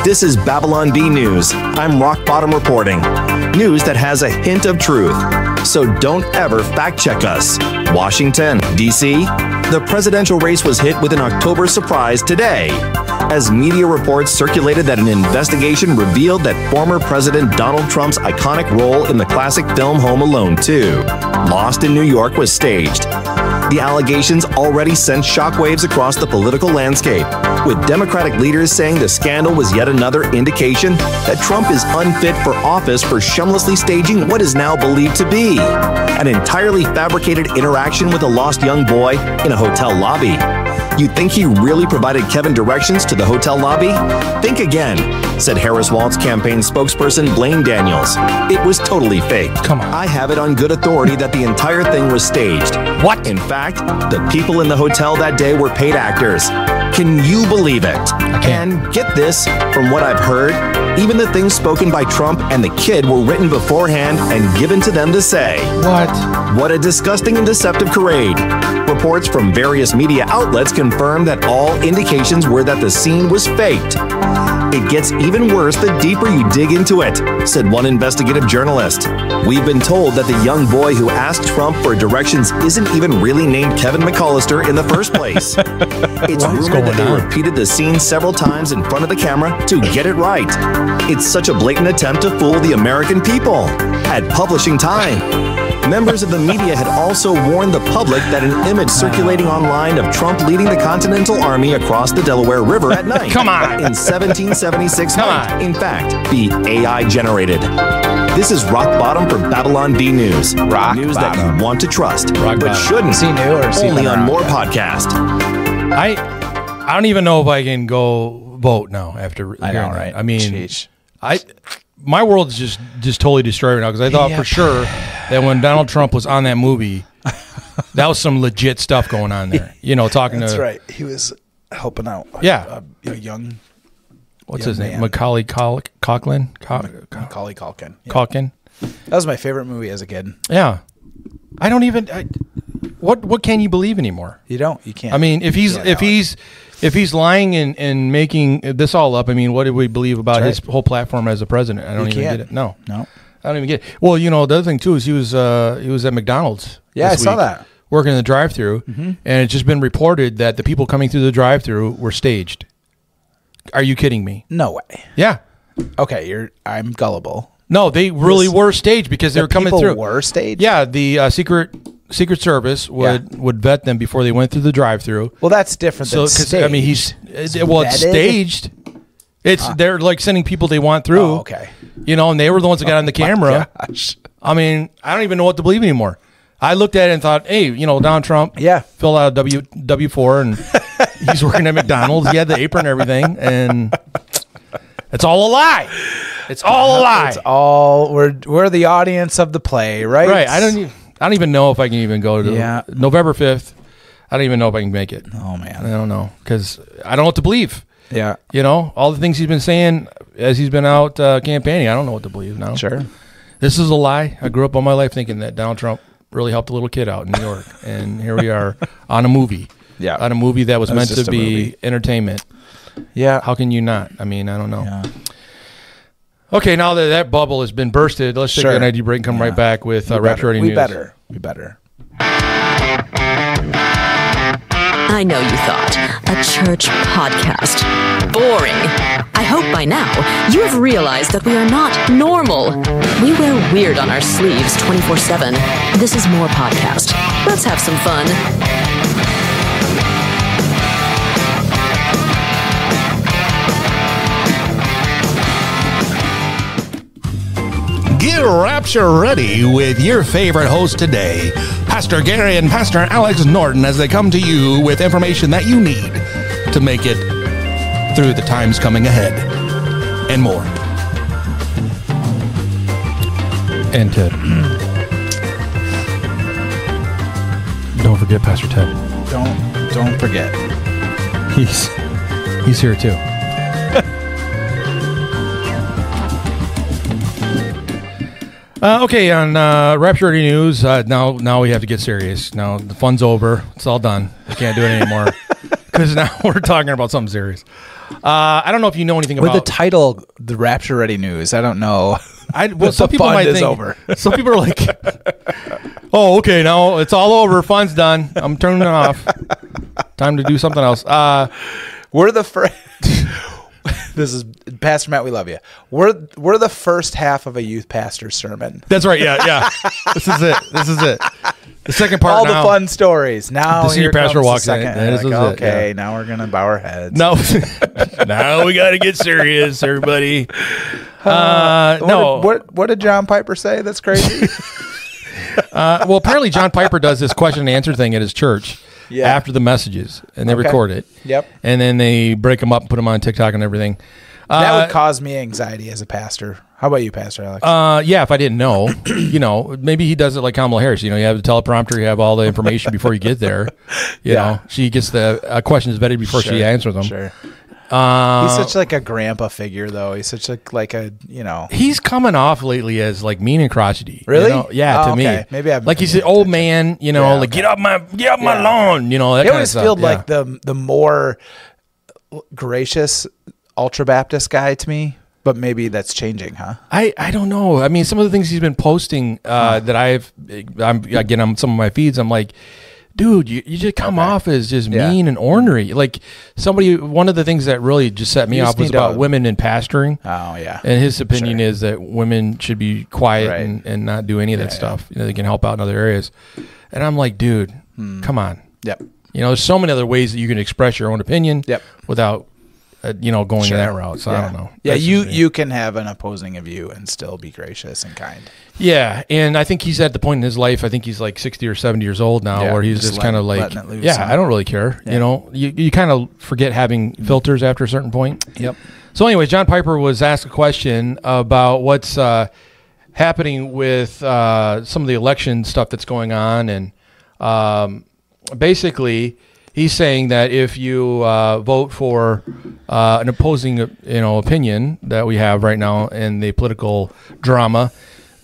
This is Babylon Bee News. I'm Rock Bottom reporting. News that has a hint of truth. So don't ever fact check us. Washington, D.C. The presidential race was hit with an October surprise today, as media reports circulated that an investigation revealed that former President Donald Trump's iconic role in the classic film Home Alone 2, Lost in New York, was staged. The allegations already sent shockwaves across the political landscape, with Democratic leaders saying the scandal was yet another indication that Trump is unfit for office for shamelessly staging what is now believed to be an entirely fabricated interaction with a lost young boy in a hotel lobby. You think he really provided Kevin directions to the hotel lobby? Think again, said Harris Walt's campaign spokesperson Blaine Daniels. It was totally fake. Come on. I have it on good authority that the entire thing was staged. What? In fact, the people in the hotel that day were paid actors. Can you believe it? And get this, from what I've heard, even the things spoken by Trump and the kid were written beforehand and given to them to say. What? What a disgusting and deceptive charade. Reports from various media outlets confirm that all indications were that the scene was faked. It gets even worse the deeper you dig into it, said one investigative journalist. We've been told that the young boy who asked Trump for directions isn't even really named Kevin McAllister in the first place. It's rumored that they repeated the scene several times in front of the camera to get it right. It's such a blatant attempt to fool the American people. At publishing time, members of the media had also warned the public that an image circulating online of Trump leading the Continental Army across the Delaware River at night Come on. in 1776 might, in fact, be AI generated. This is Rock Bottom for Babylon Bee News. Rock News bottom. that you want to trust, but bottom. shouldn't. See new or see Only been on around More yet? Podcast. I don't even know if I can go vote now after I hearing know, that. right? I mean, Jeez. my world's just totally destroyed right now because I thought for sure that when Donald Trump was on that movie, that was some legit stuff going on there. You know, talking That's to right. He was helping out. Yeah. A young what's young his name, man. Macaulay Culkin. Macaulay Culkin. Yeah. Culkin. That was my favorite movie as a kid. Yeah, I don't even. What can you believe anymore? You don't. You can't. I mean, if he's Yeah, if he's lying and making this all up, I mean, what did we believe about his whole platform as a president? I don't even get it. No, No. I don't even get it. Well, you know, the other thing too is he was at McDonald's. Yeah, this I saw week, that. working in the drive-through, and it's just been reported that the people coming through the drive-through were staged. Are you kidding me? No way. Yeah. Okay, I'm gullible. No, they really were staged because they were coming people through. Were staged? Yeah, the Secret Service would vet them before they went through the drive-through. Well, that's different than staged. I mean, it's vetted? staged. They're like sending people they want through. Oh, okay. You know, and they were the ones that got on the camera. Gosh. I mean, I don't even know what to believe anymore. I looked at it and thought, hey, you know, Donald Trump filled out a W-4 and he's working at McDonald's. He had the apron and everything, and it's all a lie. It's all a lie. It's all we're the audience of the play, right? Right. I don't even know if I can even go to November 5th. I don't even know if I can make it. Oh man. I don't know because I don't know what to believe. Yeah. You know, all the things he's been saying as he's been out campaigning, I don't know what to believe now. Sure. This is a lie. I grew up all my life thinking that Donald Trump really helped a little kid out in New York. And here we are on a movie. Yeah. On a movie that was meant just to a be movie. entertainment. Yeah. How can you not? I mean, I don't know. Yeah. Okay, now that bubble has been bursted, let's take an ID break and come right back with Rapture Ready News. We better. I know you thought. A church podcast. Boring. I hope by now you have realized that we are not normal. We wear weird on our sleeves 24/7. This is More Podcast. Let's have some fun. Get Rapture ready with your favorite host today, Pastor Gary and Pastor Alex Norton, as they come to you with information that you need to make it through the times coming ahead and more. And Ted. Don't forget Pastor Ted. Don't forget. He's here too. Okay, on Rapture Ready News, now we have to get serious. Now the fun's over. It's all done. We can't do it anymore. Because now we're talking about something serious. I don't know if you know anything With about the title, "The Rapture Ready News." I don't know. Well, some people might think over. Some people are like, "Oh, okay, now it's all over. Fun's done. I'm turning it off. Time to do something else." We're the first. This is Pastor Matt. We love you. We're the first half of a youth pastor's sermon. That's right. Yeah. This is it. The second part. All the fun stories. Now the senior pastor walks in. Okay, now we're gonna bow our heads. No, now we got to get serious, everybody. No. What did John Piper say? That's crazy. Well, apparently John Piper does this question and answer thing at his church after the messages, and they record it. Yep. And then they break them up and put them on TikTok and everything. That would cause me anxiety as a pastor. How about you, Pastor Alex? Yeah, if I didn't know, maybe he does it like Kamala Harris. You have the teleprompter, you have all the information before you get there. You know, she gets the questions vetted before she answers them. Sure. He's such like a grandpa figure, though. He's such like a He's coming off lately as like mean and crotchety. Really? Yeah, to me. Maybe I've like he's an old man. Like get off my lawn. That it kind always of felt like the more gracious ultra Baptist guy to me. But maybe that's changing, huh? I don't know. I mean, some of the things he's been posting that I'm on some of my feeds, I'm like, dude, you just come off as just mean and ornery. Like one of the things that really just set me off was about women in pastoring. Oh, yeah. And his opinion is that women should be quiet and not do any of that stuff. They can help out in other areas. And I'm like, dude, come on. Yep. There's so many other ways that you can express your own opinion without going that route. So I don't know. Yeah, you can have an opposing view and still be gracious and kind. Yeah, and I think he's at the point in his life, I think he's like 60 or 70 years old now, where he's just kind of like, I don't really care. Yeah. You kind of forget having filters after a certain point. Yep. So anyways, John Piper was asked a question about what's happening with some of the election stuff that's going on. And basically, he's saying that if you vote for an opposing, opinion that we have right now in the political drama,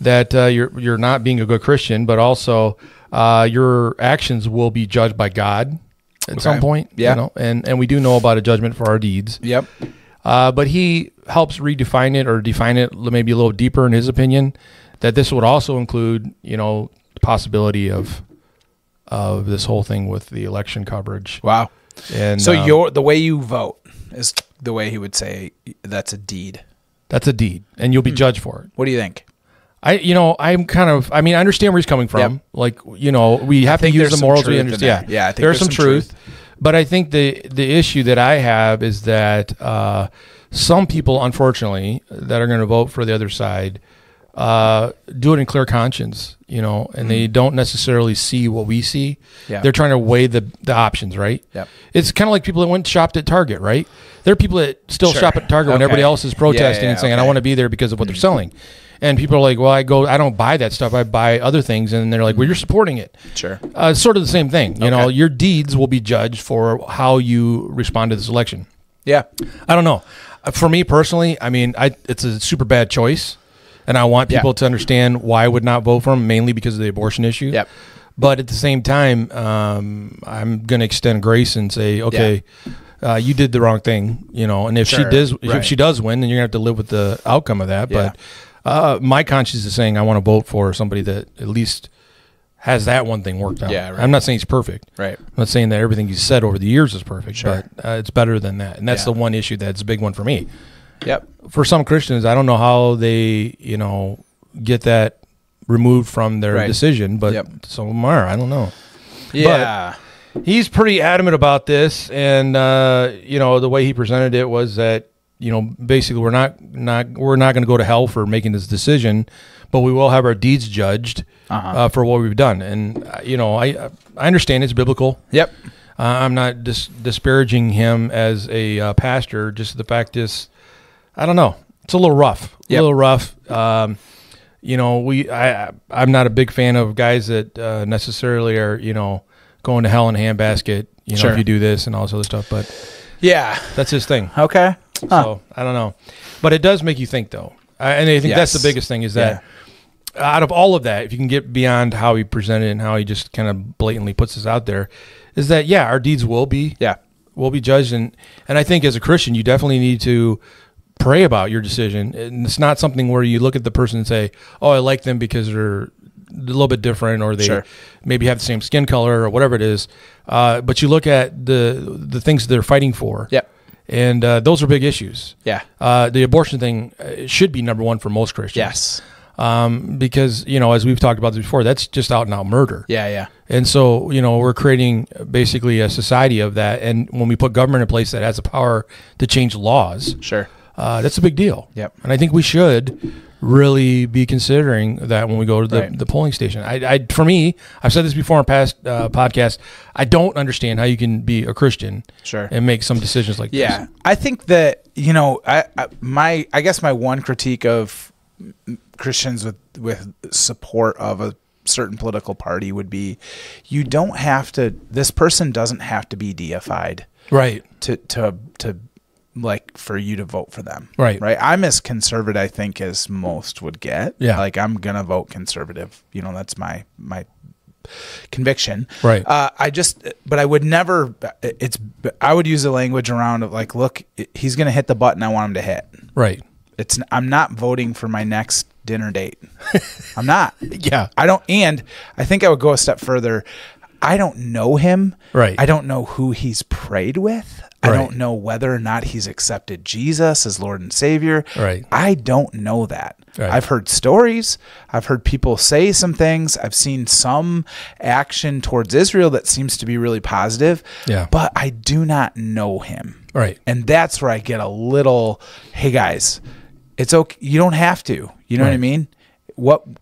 that you're not being a good Christian, but also your actions will be judged by God at some point. Yeah. And we do know about a judgment for our deeds. Yep. But he helps redefine it or define it maybe a little deeper in his opinion, that this would also include, the possibility of this whole thing with the election coverage. Wow. And so the way you vote is the way he would say that's a deed. That's a deed, and you'll be judged for it. What do you think? I understand where he's coming from. Yep. Like, we have to use the morals we understand. Yeah, I think there's some truth. But I think the issue that I have is that some people, unfortunately, that are going to vote for the other side, do it in clear conscience, and they don't necessarily see what we see. Yeah. They're trying to weigh the options, right? Yep. It's kind of like people that shopped at Target, right? There are people that still shop at Target when everybody else is protesting and saying, I want to be there because of what they're selling. And people are like, well, I don't buy that stuff. I buy other things. And they're like, well, you're supporting it. Sure. It's sort of the same thing. Your deeds will be judged for how you respond to this election. Yeah. I don't know. For me personally, it's a super bad choice. And I want people to understand why I would not vote for him, mainly because of the abortion issue. Yep. But at the same time, I'm going to extend grace and say, okay, you did the wrong thing, and if she does win, then you're going to have to live with the outcome of that. Yeah. But my conscience is saying I want to vote for somebody that at least has that one thing worked out. Yeah, right. I'm not saying he's perfect. Right. I'm not saying that everything he's said over the years is perfect, but it's better than that. And that's the one issue that's a big one for me. Yep. For some Christians, I don't know how they, get that removed from their decision, but some of them are. I don't know. Yeah. But he's pretty adamant about this, and the way he presented it was that basically we're not going to go to hell for making this decision, but we will have our deeds judged for what we've done. And I understand it's biblical. Yep. I'm not disparaging him as a pastor. Just the fact is, I don't know. It's a little rough. Yep. A little rough. I'm not a big fan of guys that necessarily are, going to hell in a handbasket, if you do this and all this other stuff. But that's his thing. Okay. So I don't know. But it does make you think, though. And I think that's the biggest thing is that out of all of that, if you can get beyond how he presented it and how he just kind of blatantly puts this out there, is that, our deeds will be We'll be judged, and I think as a Christian, you definitely need to pray about your decision. And it's not something where you look at the person and say, "Oh, I like them because they're a little bit different, or they maybe have the same skin color, or whatever it is." But you look at the things they're fighting for. Yep. And those are big issues. Yeah. The abortion thing should be number one for most Christians. Yes. Because, as we've talked about this before, that's just out and out murder. Yeah, yeah. And so, we're creating basically a society of that. And when we put government in place that has the power to change laws, that's a big deal. Yep. And I think we should really be considering that when we go to the polling station. For me, I've said this before in past podcasts, I don't understand how you can be a Christian and make some decisions like this. Yeah. I think that, I guess my one critique of Christians with support of a certain political party would be, this person doesn't have to be deified. Right. To like for you to vote for them. Right. Right. I'm as conservative, I think, as most would get. Yeah. Like I'm going to vote conservative. That's my conviction. Right. But I would never, I would use the language around of like, look, he's going to hit the button I want him to hit. Right. I'm not voting for my next dinner date. I'm not. Yeah. And I think I would go a step further. I don't know him. Right. I don't know who he's prayed with. I don't know whether or not he's accepted Jesus as Lord and Savior. Right. I don't know that. Right. I've heard stories. I've heard people say some things. I've seen some action towards Israel that seems to be really positive. Yeah. But I do not know him. Right. And that's where I get a little, hey guys, it's okay. You don't have to. You know what I mean?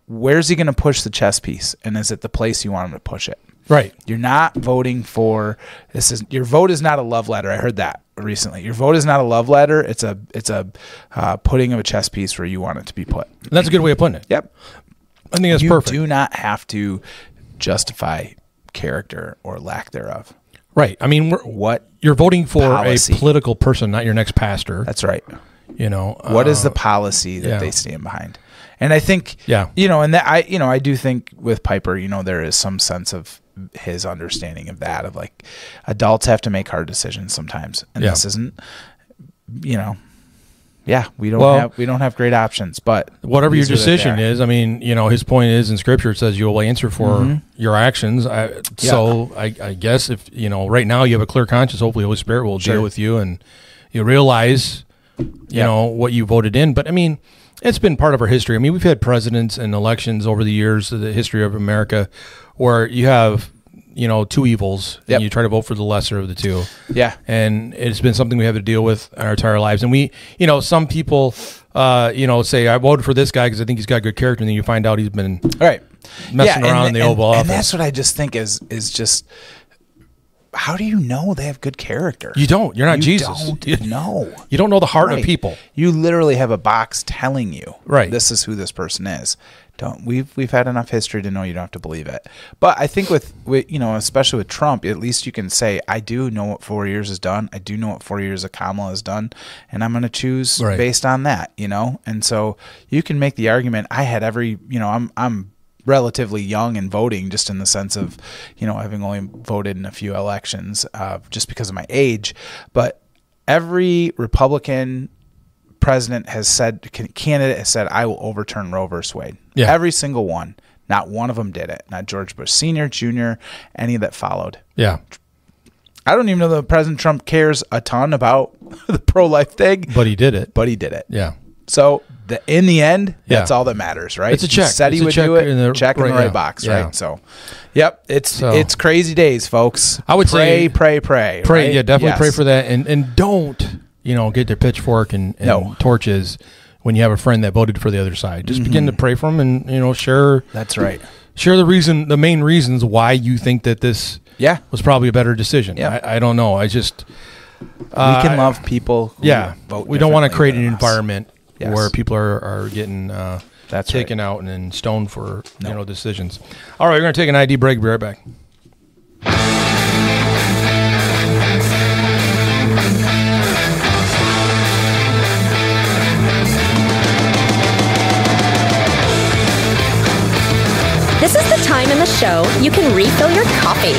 Where's he going to push the chess piece? And is it the place you want him to push it? Right. You're not voting for your vote is not a love letter. I heard that recently. Your vote is not a love letter. It's a putting of a chess piece where you want it to be put. And that's a good way of putting it. Yep. I think that's perfect. You do not have to justify character or lack thereof. Right. I mean, you're voting for policy. A political person, not your next pastor. That's right. What is the policy that they stand behind? And I think, and that I do think with Piper, there is some sense of his understanding of that, of like adults have to make hard decisions sometimes. And this isn't, we don't have great options, but whatever your decision is, I mean, his point is in scripture, it says you will answer for your actions. So I guess if, right now you have a clear conscience, hopefully the Holy Spirit will deal with you and you realize, what you voted in. But I mean, it's been part of our history. I mean, we've had presidents and elections over the years, the history of America, where you have, two evils and you try to vote for the lesser of the two. Yeah. And it's been something we have to deal with our entire lives. And we, some people, say, I voted for this guy because I think he's got good character. And then you find out he's been messing around in the Oval Office. And that's what I just think is just, how do you know they have good character? You don't. You're not Jesus. You don't know. You don't know the heart of people. You literally have a box telling you, right, this is who this person is. We've had enough history to know you don't have to believe it. But I think with especially with Trump, at least you can say, I do know what 4 years has done. I do know what 4 years of Kamala has done, and I'm going to choose based on that. And so you can make the argument. I had I'm relatively young in voting, just in the sense of, having only voted in a few elections, just because of my age. But every Republican candidate has said, I will overturn Roe versus Wade. Yeah. Every single one. Not one of them did it. Not George Bush Sr., Jr., any that followed. Yeah. I don't even know that President Trump cares a ton about the pro-life thing. But he did it. Yeah. So in the end, that's all that matters, right? It's a check. He said he would do it. Check in the right box, right? So, it's crazy days, folks. I would say pray. Right? Yeah, definitely pray for that, and don't get their pitchfork and torches when you have a friend that voted for the other side. Just begin to pray for them, and share. That's right. Share the main reasons why you think that this was probably a better decision. Yeah. I don't know. I just we can love people. Vote we don't want to create an environment where people are getting taken out and then stoned for decisions. All right, we're going to take an ID break. Be right back. This is the time in the show, you can refill your coffee.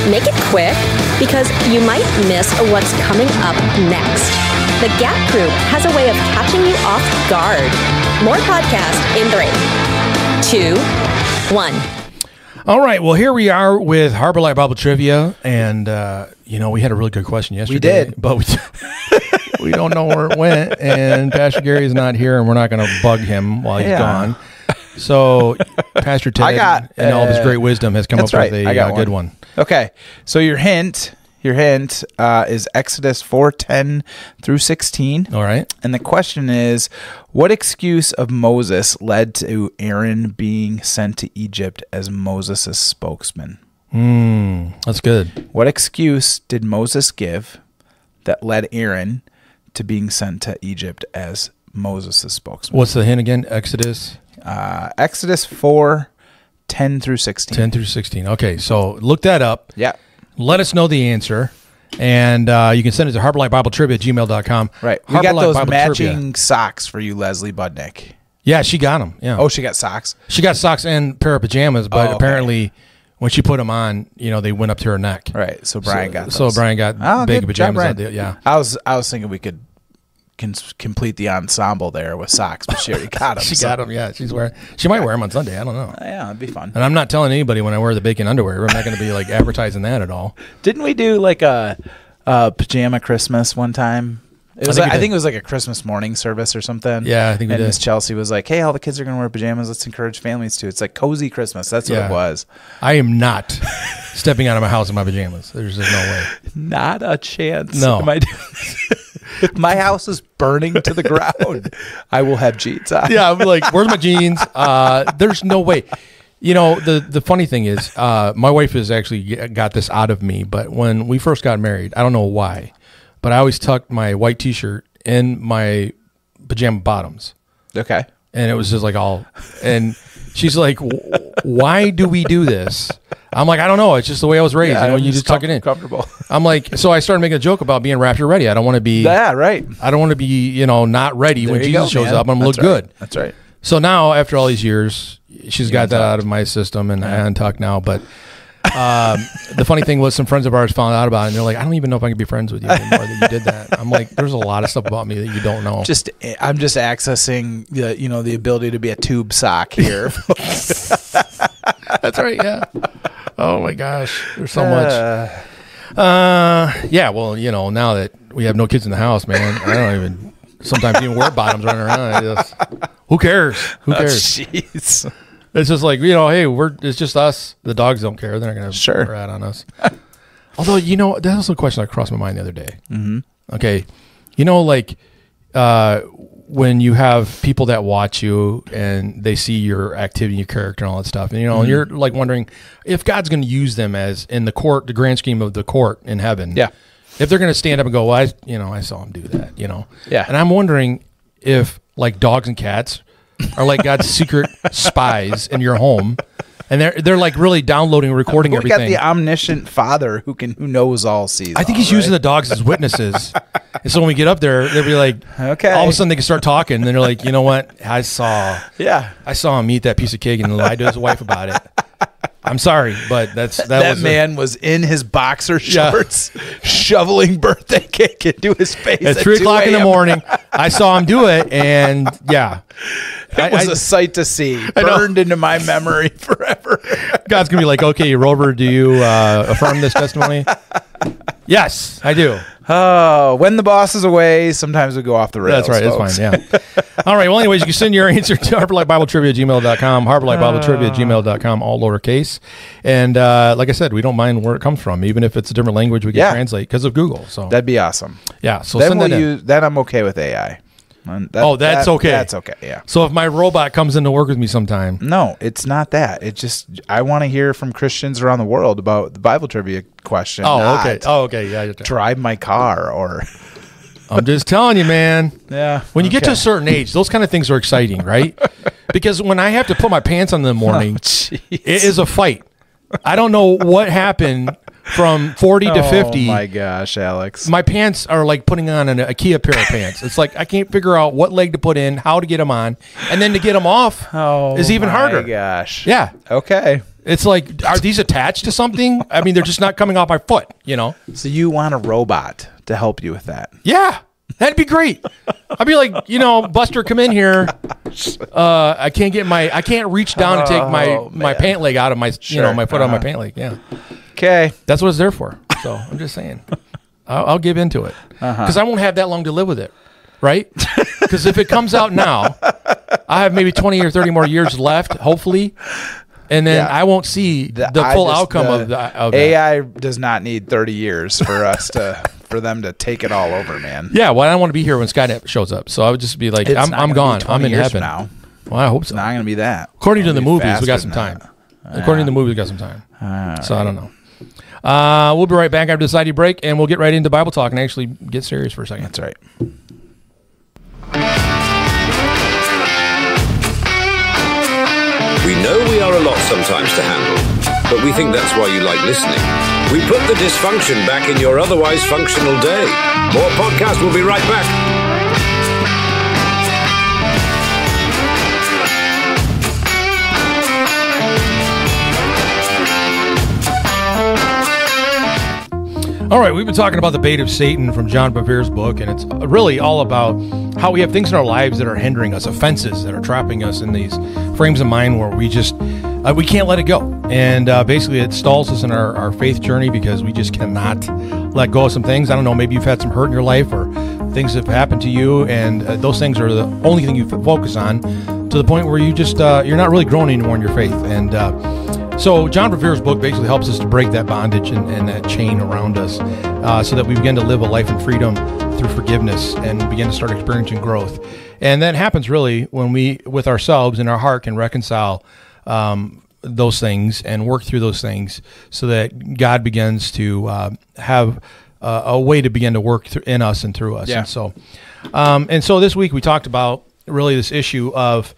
Make it quick, because you might miss what's coming up next. The Gap Group has a way of catching you off guard. More podcast in 3, 2, 1. All right. Well, here we are with Harbor Light Bible Trivia. And, we had a really good question yesterday. We did. But we don't know where it went. And Pastor Gary is not here, and we're not going to bug him while he's gone. So Pastor Ted, in all of his great wisdom, has come up with a good one. Okay. So your hint is Exodus 4:10 through 16. All right. And the question is, what excuse of Moses led to Aaron being sent to Egypt as Moses' spokesman? That's good. What excuse did Moses give that led Aaron to being sent to Egypt as Moses' spokesman? What's the hint again? Exodus 4:10 through 16. 10 through 16. Okay, so look that up. Yeah. Let us know the answer. And you can send it to harborlightbibletrivia@gmail.com. Right. We got those matching socks for you, Leslie Budnick. Yeah, she got them. Yeah. Oh, she got socks? She got socks and a pair of pajamas, but apparently when she put them on, they went up to her neck. Right. So Brian got those. So Brian got big pajamas. Yeah. I was thinking we could complete the ensemble there with socks, but she already got them. She got them. Yeah, she might wear them on Sunday. I don't know. Yeah, it'd be fun. And I'm not telling anybody when I wear the bacon underwear. I'm not going to be like advertising that at all. Didn't we do like a pajama Christmas one time? It was. I think it was like a Christmas morning service or something. Yeah, I think we did. And Miss Chelsea was like, "Hey, all the kids are going to wear pajamas. Let's encourage families to." It's like cozy Christmas. That's what it was. I am not stepping out of my house in my pajamas. There's just no way. Not a chance. No. If my house is burning to the ground, I will have jeans on. Yeah, I'm like, where's my jeans? There's no way. The funny thing is, my wife has actually got this out of me, but when we first got married, I don't know why, but I always tucked my white T-shirt in my pajama bottoms. Okay. And it was just like and she's like, why do we do this? I'm like, I don't know. It's just the way I was raised. You just tuck it in. Comfortable. I'm like, so I started making a joke about being rapture ready. I don't want to be. Yeah, right. I don't want to be, not ready when Jesus shows up. I'm going to look good. That's right. So now, after all these years, she's got that out of my system, and I untuck now. But the funny thing was, some friends of ours found out about it, and they're like, I don't even know if I can be friends with you anymore that you did that. I'm like, there's a lot of stuff about me that you don't know. I'm just accessing the ability to be a tube sock here. That's right. Yeah. Oh my gosh, there's so much. Yeah. Well, now that we have no kids in the house, man, I don't even sometimes even wear bottoms running around. Who cares? Who cares? Jeez. It's just like, hey, it's just us. The dogs don't care. They're not going to rat on us. Although, that was a question that crossed my mind the other day. Mm-hmm. Okay. When you have people that watch you and they see your activity, your character and all that stuff, and, and you're like wondering if God's going to use them as in the court, the grand scheme of the court in heaven. Yeah. If they're going to stand up and go, well, I saw him do that, Yeah. And I'm wondering if like dogs and cats are like God's secret spies in your home, and they're like really downloading, recording everything. We got the omniscient Father who knows all, sees. I think he's using the dogs as witnesses, and so when we get up there, they'll be like, okay. All of a sudden they can start talking, and then they're like, you know what? I saw him eat that piece of cake and lied to his wife about it. I'm sorry, but that man was in his boxer shorts shoveling birthday cake into his face at 3 o'clock in the morning. I saw him do it, and it was a sight to see, burned into my memory forever. God's gonna be like, okay, Rover, do you affirm this testimony? Yes, I do. Oh, when the boss is away, sometimes we go off the rails. That's right. Folks. That's fine. Yeah. All right. Well, anyways, you can send your answer to harborlightbibletrivia@gmail.com, harborlightbibletrivia@gmail.com, all lowercase. And like I said, we don't mind where it comes from, even if it's a different language. We can translate because of Google. So that'd be awesome. Yeah. So then send that in. Then I'm okay with AI. That's okay. That's okay. Yeah. So if my robot comes in to work with me sometime, no, it's not that. It's just I want to hear from Christians around the world about the Bible trivia question. Okay. Yeah. Drive my car or. I'm just telling you, man. Yeah. When you get to a certain age, those kind of things are exciting, right? Because when I have to put my pants on in the morning, it is a fight. I don't know what happened from 40 to 50. Oh my gosh, Alex. My pants are like putting on an IKEA pair of pants. It's like I can't figure out what leg to put in, how to get them on, and then to get them off is even harder. Oh my gosh. Yeah. Okay. It's like, are these attached to something? I mean, they're just not coming off my foot, So you want a robot to help you with that? Yeah, that'd be great. I'd be like, Buster, come in here. I can't reach down and take my pant leg out of my, my foot on my pant leg. Yeah. Okay. That's what it's there for. So I'm just saying, I'll give into it because I won't have that long to live with it. Right? Because if it comes out now, I have maybe 20 or 30 more years left, hopefully. And then I won't see the full outcome of that. AI does not need 30 years for us for them to take it all over, man. Yeah, well, I don't want to be here when Skynet shows up. So I would just be like, I'm gone. I'm in heaven now. Well, I hope so. It's not going to be that. According to the movies, we got some time. According to the movies, we got some time. So I don't know. We'll be right back after the side break, and we'll get right into Bible talk and actually get serious for a second. That's right. We know we are a lot sometimes to handle, but we think that's why you like listening. We put the dysfunction back in your otherwise functional day. More podcast. We'll be right back. All right, we've been talking about the bait of Satan from John Bevere's book, and it's really all about how we have things in our lives that are hindering us, offenses that are trapping us in these frames of mind where we just, we can't let it go. And basically it stalls us in our faith journey because we just cannot let go of some things. I don't know, maybe you've had some hurt in your life or things have happened to you, and those things are the only thing you focus on to the point where you just, you're not really growing anymore in your faith. And so John Bevere's book basically helps us to break that bondage and that chain around us so that we begin to live a life in freedom through forgiveness and begin to start experiencing growth. And that happens really when we, with ourselves in our heart, can reconcile those things and work through those things so that God begins to have a way to begin to work in us and through us. Yeah. And so this week we talked about really this issue of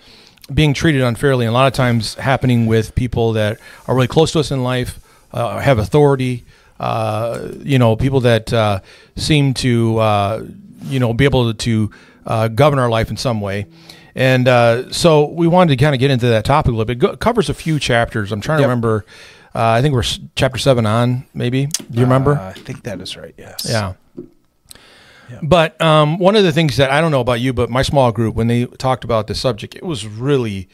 being treated unfairly, and a lot of times happening with people that are really close to us in life, have authority, people that seem to, be able to govern our life in some way. And so we wanted to kind of get into that topic a little bit. It covers a few chapters. I'm trying to remember. I think we're chapter 7 on, maybe. Do you remember? I think that is right, yes. Yeah. But one of the things that I don't know about you, but my small group, when they talked about this subject, it was really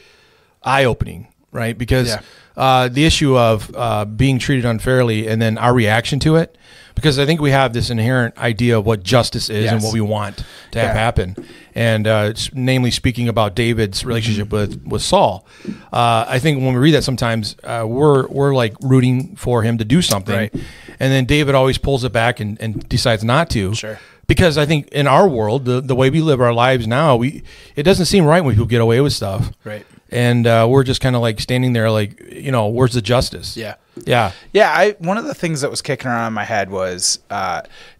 eye-opening, right? Because the issue of being treated unfairly and then our reaction to it, because I think we have this inherent idea of what justice is and what we want to have happen. And namely speaking about David's relationship with Saul. I think when we read that sometimes we're like rooting for him to do something. Right. And then David always pulls it back and decides not to. Sure. Because I think in our world, the way we live our lives now, it doesn't seem right when people get away with stuff. Right. And we're just kind of like standing there like, where's the justice? Yeah. Yeah. Yeah. One of the things that was kicking around in my head was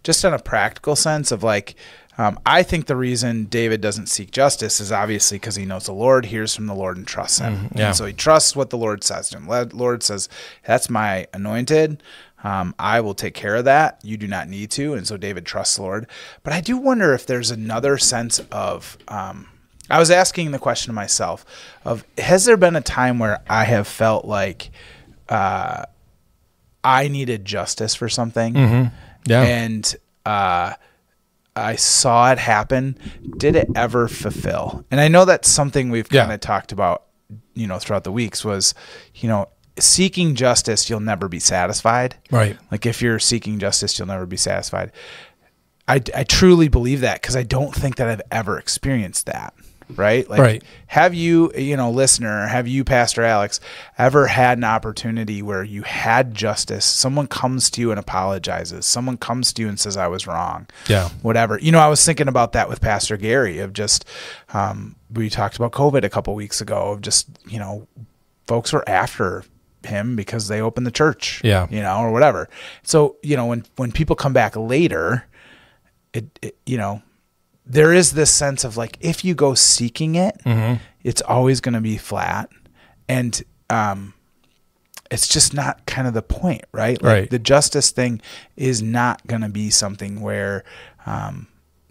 just in a practical sense of like, I think the reason David doesn't seek justice is obviously because he knows the Lord, hears from the Lord, and trusts him. Yeah. And so he trusts what the Lord says to him. The Lord says, that's my anointed. I will take care of that. You do not need to. And so David trusts the Lord. But I do wonder if there's another sense of, I was asking the question to myself of, has there been a time where I have felt like I needed justice for something? Mm-hmm. Yeah. And I saw it happen. Did it ever fulfill? And I know that's something we've kind of talked about, throughout the weeks was, seeking justice, you'll never be satisfied. Right. Like if you're seeking justice, you'll never be satisfied. I truly believe that because I don't think that I've ever experienced that. Right. Like, have you, listener, have you, Pastor Alex, ever had an opportunity where you had justice? Someone comes to you and apologizes. Someone comes to you and says, I was wrong. Yeah. Whatever. I was thinking about that with Pastor Gary of just, we talked about COVID a couple weeks ago of just, folks were after him because they opened the church, or whatever. So, when people come back later, there is this sense of like, if you go seeking it, it's always going to be flat. And, it's just not kind of the point, right? Like the justice thing is not going to be something where,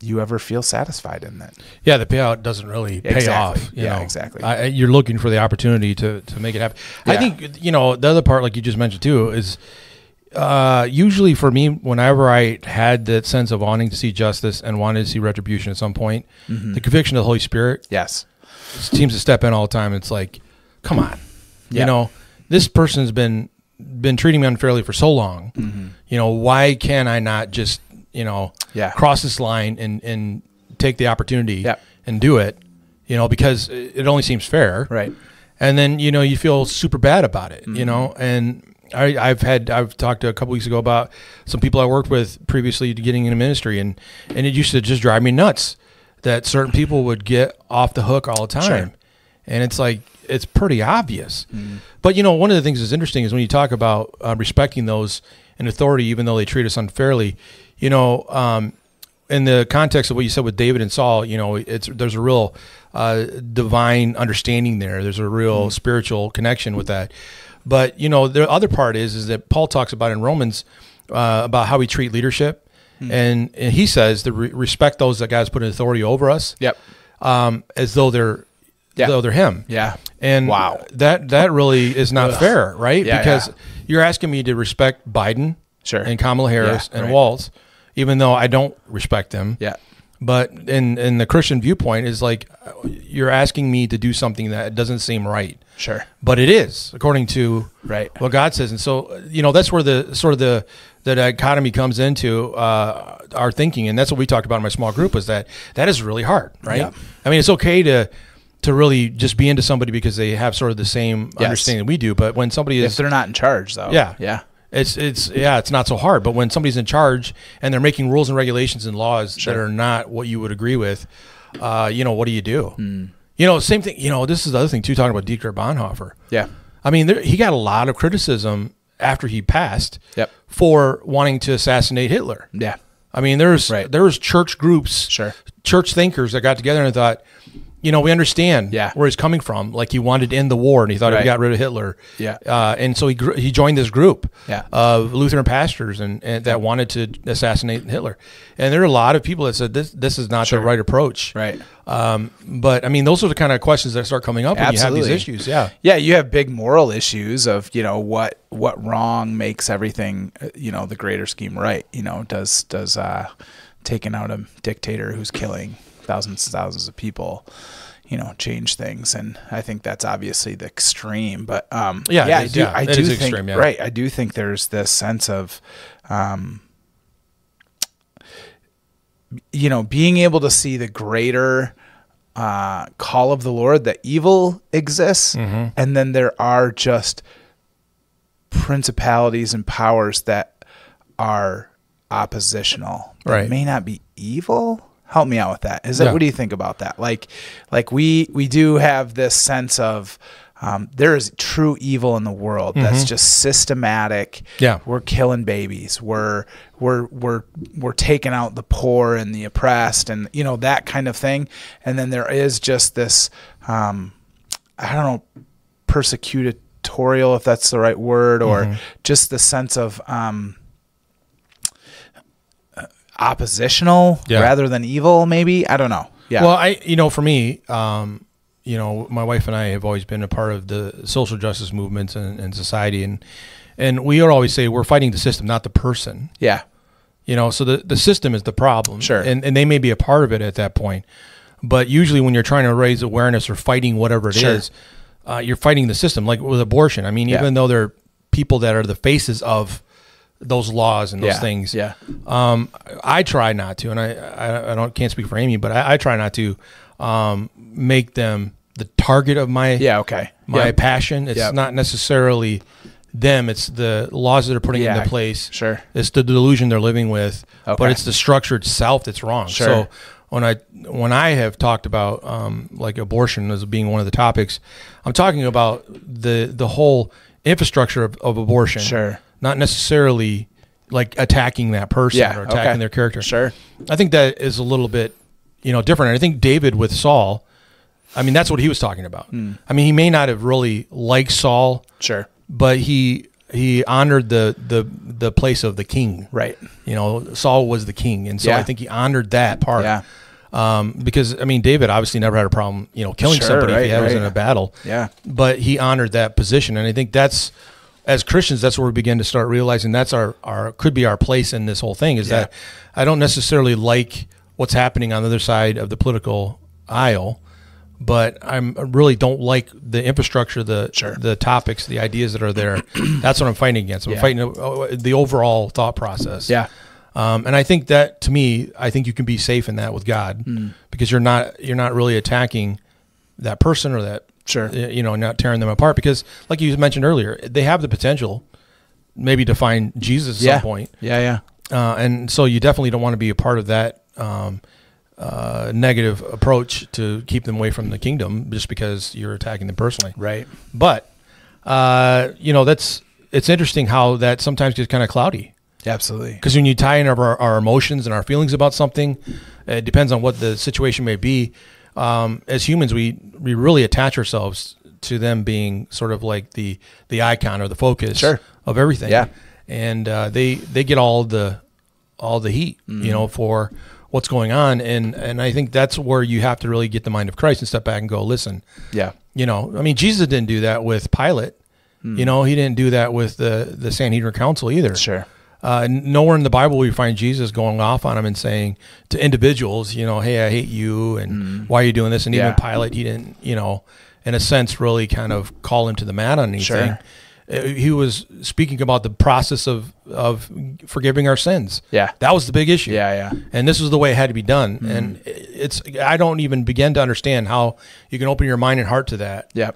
you ever feel satisfied in that. Yeah, the payout doesn't really pay off. You know? Exactly. You're looking for the opportunity to make it happen. Yeah. I think, the other part, like you just mentioned too, is usually for me, whenever I had that sense of wanting to see justice and wanted to see retribution at some point, the conviction of the Holy Spirit seems to step in all the time. It's like, come on, this person's been treating me unfairly for so long. Why can I not just cross this line and take the opportunity and do it, because it only seems fair. Right. And then, you feel super bad about it, and I've talked to a couple weeks ago about some people I worked with previously getting into ministry, and it used to just drive me nuts that certain people would get off the hook all the time. Sure. And it's like, it's pretty obvious. But, one of the things that's interesting is when you talk about respecting those in authority, even though they treat us unfairly, in the context of what you said with David and Saul, there's a real divine understanding there. There's a real spiritual connection with that. But, the other part is that Paul talks about in Romans about how we treat leadership. And he says to respect those that God's put in authority over us. Yep. As though they're him. Yeah. And that really is not fair, right? Because you're asking me to respect Biden and Kamala Harris and Walz, even though I don't respect them. Yeah. But in the Christian viewpoint is like, you're asking me to do something that doesn't seem right. Sure. But it is, according to what God says. And so, that's where the dichotomy comes into our thinking. And that's what we talked about in my small group, is that is really hard, right? Yeah. I mean, it's okay to really just be into somebody because they have sort of the same understanding we do. But when somebody is... If they're not in charge, though. Yeah. It's not so hard. But when somebody's in charge and they're making rules and regulations and laws that are not what you would agree with, what do you do? Same thing. This is the other thing too. Talking about Dietrich Bonhoeffer. Yeah. I mean, he got a lot of criticism after he passed for wanting to assassinate Hitler. Yeah. I mean, there was church groups, church thinkers that got together and thought, we understand where he's coming from. Like, he wanted to end the war, and he thought if he got rid of Hitler. Yeah. And so he joined this group of Lutheran pastors and that wanted to assassinate Hitler. And there are a lot of people that said this is not the right approach. Right. But I mean, those are the kind of questions that start coming up when you have these issues. Yeah. Yeah. You have big moral issues of, what wrong makes everything, the greater scheme right. Does taking out a dictator who's killing thousands and thousands of people, change things. And I think that's obviously the extreme, but, I do think, extreme, right. I do think there's this sense of, being able to see the greater, call of the Lord, that evil exists. And then there are just principalities and powers that are oppositional, that may not be evil. Help me out with that. What do you think about that? Like we do have this sense of there is true evil in the world that's just systematic. Yeah, we're killing babies. We're taking out the poor and the oppressed, and that kind of thing. And then there is just this persecutorial, if that's the right word, or just the sense of oppositional rather than evil, maybe. I don't know. Yeah. Well, for me, my wife and I have always been a part of the social justice movements and society, and we would always say we're fighting the system, not the person. Yeah. So the system is the problem. Sure. And they may be a part of it at that point, but usually when you're trying to raise awareness or fighting whatever it is, you're fighting the system. Like with abortion. I mean, even though there are people that are the faces of those laws and those things. Yeah. I try not to, and I can't speak for Amy, but I try not to make them the target of my passion. It's not necessarily them. It's the laws that are putting into place. Sure. It's the delusion they're living with, but it's the structure itself that's wrong. Sure. So when I have talked about like abortion as being one of the topics, I'm talking about the whole infrastructure of abortion. Sure. Not necessarily like attacking that person or attacking their character. Sure. I think that is a little bit, different. And I think David with Saul, I mean, that's what he was talking about. I mean, he may not have really liked Saul. Sure. But he he honored the place of the king. Right. You know, Saul was the king, and so I think he honored that part. Yeah. Because I mean, David obviously never had a problem, you know, killing somebody if he was in a battle. Yeah. But he honored that position, and I think that's, as Christians, that's where we begin to start realizing that's our could be our place in this whole thing. Is that I don't necessarily like what's happening on the other side of the political aisle, but I really don't like the infrastructure, the topics, the ideas that are there. That's what I'm fighting against. I'm fighting the overall thought process. Yeah. And I think that, to me, I think you can be safe in that with God, because you're not really attacking that person or that, you know, not tearing them apart, because like you mentioned earlier, they have the potential maybe to find Jesus at some point. Yeah. And so you definitely don't want to be a part of that negative approach to keep them away from the kingdom just because you're attacking them personally. Right. But, you know, it's interesting how that sometimes gets kind of cloudy. Absolutely. Because when you tie in our emotions and our feelings about something, it depends on what the situation may be. As humans, we really attach ourselves to them being sort of like the icon or the focus of everything. Yeah. And they get all the heat, you know, for what's going on. And I think that's where you have to really get the mind of Christ and step back and go, listen. Yeah. You know, I mean, Jesus didn't do that with Pilate. You know, he didn't do that with the Sanhedrin Council either. Sure. Nowhere in the Bible we find Jesus going off on them and saying to individuals, you know, hey, I hate you, and why are you doing this? And even Pilate, he didn't, you know, in a sense, really kind of call him to the mat on anything. He was speaking about the process of forgiving our sins. Yeah. That was the big issue. Yeah. And this was the way it had to be done. And I don't even begin to understand how you can open your mind and heart to that. Yeah.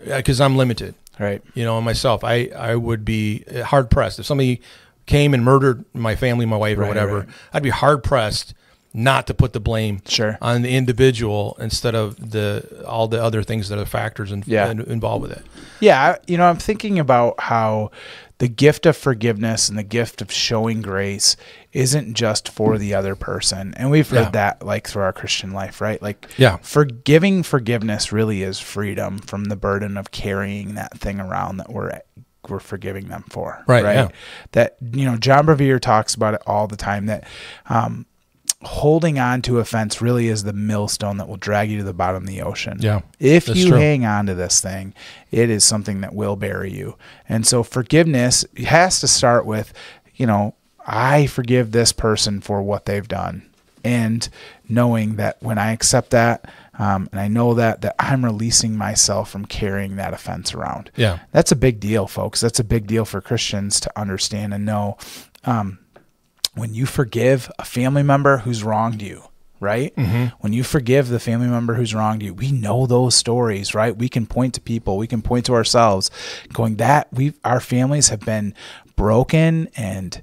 Because I'm limited. Right. You know, myself, I would be hard pressed if somebody came and murdered my family, my wife, or whatever. I'd be hard pressed not to put the blame on the individual instead of all the other things that are factors involved with it. Yeah, you know, I'm thinking about how the gift of forgiveness and the gift of showing grace isn't just for the other person. And we've heard that like through our Christian life, right? Like forgiveness really is freedom from the burden of carrying that thing around that we're forgiving them for. Right. Yeah. That, you know, John Bevere talks about it all the time, that holding on to offense really is the millstone that will drag you to the bottom of the ocean. Yeah. If you hang on to this thing, it is something that will bury you. And so forgiveness has to start with, you know, I forgive this person for what they've done. And knowing that when I accept that, and I know that I'm releasing myself from carrying that offense around. Yeah. That's a big deal, folks. That's a big deal for Christians to understand and know. When you forgive a family member who's wronged you, right? When you forgive the family member who's wronged you, we know those stories, right? We can point to people, we can point to ourselves, going that our families have been broken and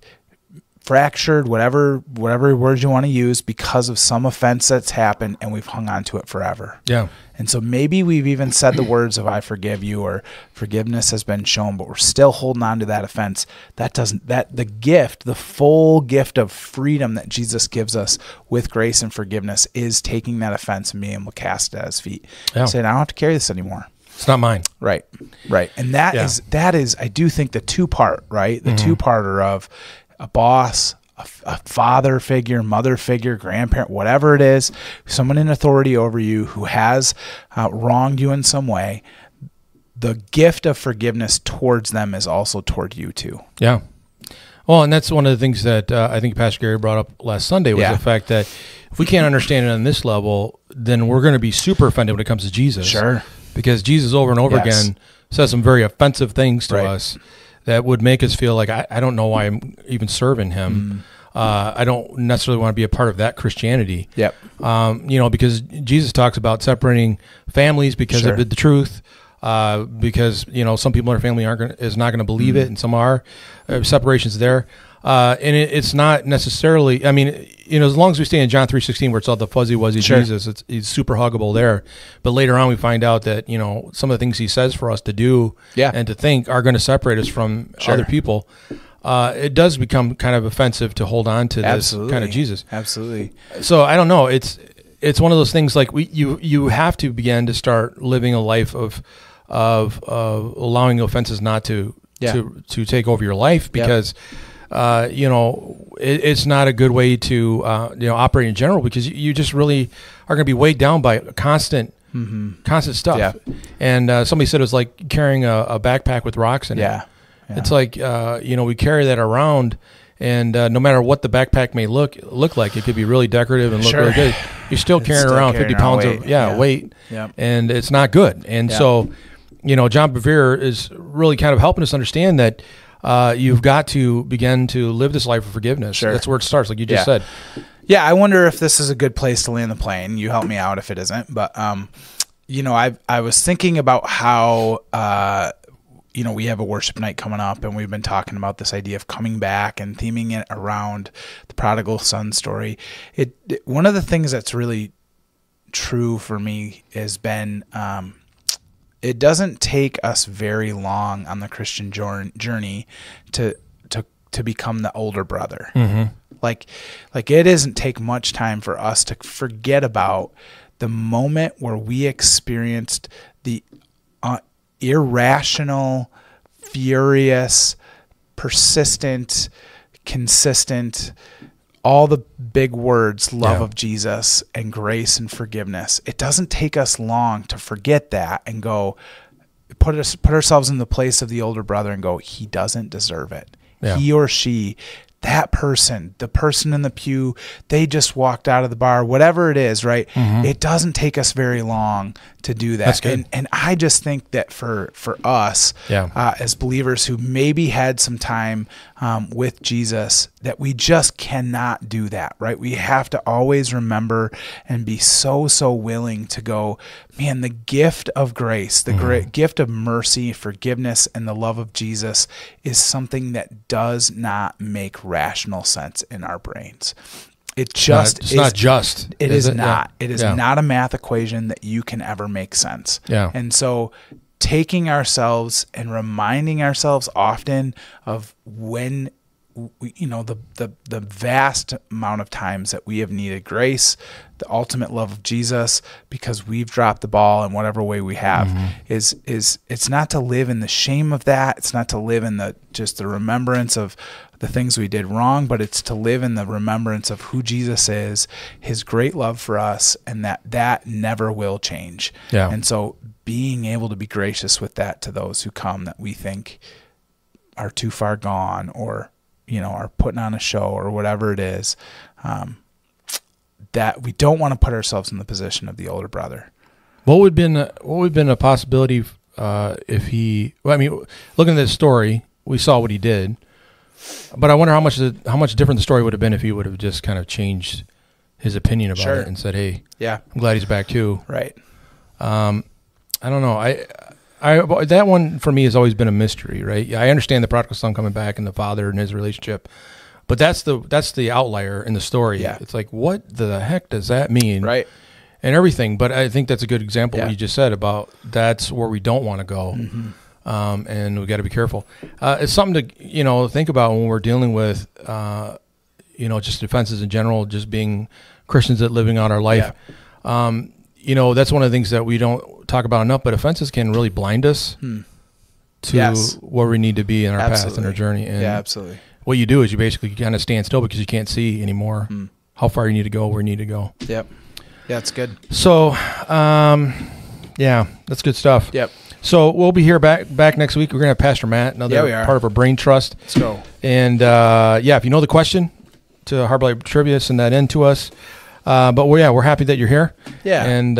fractured, whatever words you want to use, because of some offense that's happened, and we've hung on to it forever. Yeah. And so maybe we've even said the words of I forgive you, or forgiveness has been shown, but we're still holding on to that offense. The full gift of freedom that Jesus gives us with grace and forgiveness is taking that offense and being able to cast it at his feet. Yeah. Saying, I don't have to carry this anymore. It's not mine. Right. And that is, I do think, the two-part, right? The two-parter of a boss, a father figure, mother figure, grandparent, whatever it is, someone in authority over you who has wronged you in some way. The gift of forgiveness towards them is also toward you too. Yeah. Well, and that's one of the things that I think Pastor Gary brought up last Sunday was the fact that if we can't understand it on this level, then we're going to be super offended when it comes to Jesus. Sure. Because Jesus over and over again says some very offensive things to us that would make us feel like, I don't know why I'm even serving him. I don't necessarily want to be a part of that Christianity. Yep. You know, because Jesus talks about separating families because of the truth. Because, you know, some people in our family is not going to believe it, and some are. Separations there. And it's not necessarily, I mean, you know, as long as we stay in John 3:16, where it's all the fuzzy wuzzy Jesus, he's super huggable there. But later on, we find out that, you know, some of the things he says for us to do and to think are going to separate us from other people. It does become kind of offensive to hold on to this kind of Jesus. Absolutely. So I don't know. It's one of those things like you have to begin to start living a life of allowing offenses not to to take over your life, because it's not a good way to operate in general, because you just really are going to be weighed down by constant stuff. Yeah. And somebody said it was like carrying a backpack with rocks in it. Yeah. It's like we carry that around, and no matter what the backpack may look like, it could be really decorative and look really good. You're still carrying around 50 pounds of weight, and it's not good. And so, John Bevere is really kind of helping us understand that you've got to begin to live this life of forgiveness. Sure. That's where it starts, like you just said. Yeah, I wonder if this is a good place to land the plane. You help me out if it isn't. But, I was thinking about how, we have a worship night coming up, and we've been talking about this idea of coming back and theming it around the prodigal son story. One of the things that's really true for me has been it doesn't take us very long on the Christian journey to become the older brother. Mm-hmm. Like it doesn't take much time for us to forget about the moment where we experienced the irrational, furious, persistent, consistent, all the big words, love of Jesus and grace and forgiveness. It doesn't take us long to forget that and go put ourselves in the place of the older brother and go, he doesn't deserve it. Yeah. He or she, that person, the person in the pew, they just walked out of the bar, whatever it is, right? Mm-hmm. It doesn't take us very long to do that. That's good. And I just think that for us as believers who maybe had some time with Jesus, that we just cannot do that, right? We have to always remember and be so willing to go, man, the gift of grace, the great gift of mercy, forgiveness, and the love of Jesus is something that does not make rational sense in our brains. It is not. It is not. It is not a math equation that you can ever make sense. Yeah. And so taking ourselves and reminding ourselves often of when the vast amount of times that we have needed grace, the ultimate love of Jesus, because we've dropped the ball in whatever way we have, is it's not to live in the shame of that. It's not to live in the remembrance of the things we did wrong, but it's to live in the remembrance of who Jesus is, his great love for us, and that never will change. Yeah. And so being able to be gracious with that to those who come that we think are too far gone, or are putting on a show or whatever it is, that we don't want to put ourselves in the position of the older brother. What would have been a possibility if he? Well, I mean, looking at this story, we saw what he did, but I wonder how much different the story would have been if he would have just kind of changed his opinion about it and said, "Hey, I'm glad he's back too." Right. I don't know. I that one for me has always been a mystery, right? I understand the prodigal son coming back and the father and his relationship, but that's the outlier in the story. Yeah. It's like, what the heck does that mean? Right. And everything. But I think that's a good example what you just said about that's where we don't want to go. Mm-hmm. And we got to be careful. It's something to, think about when we're dealing with, just offenses in general, just being Christians that living out our life. Yeah. That's one of the things that we don't talk about enough, but offenses can really blind us to where we need to be in our path and our journey. And absolutely. What you do is you basically kind of stand still because you can't see anymore how far you need to go, where you need to go. Yep. Yeah, it's good. So, that's good stuff. Yep. So we'll be here back next week. We're going to have Pastor Matt, another part of our Brain Trust. Let's go. And, if you know the question to Harbor Light Trivia, send that in to us. But we're happy that you're here. Yeah. And,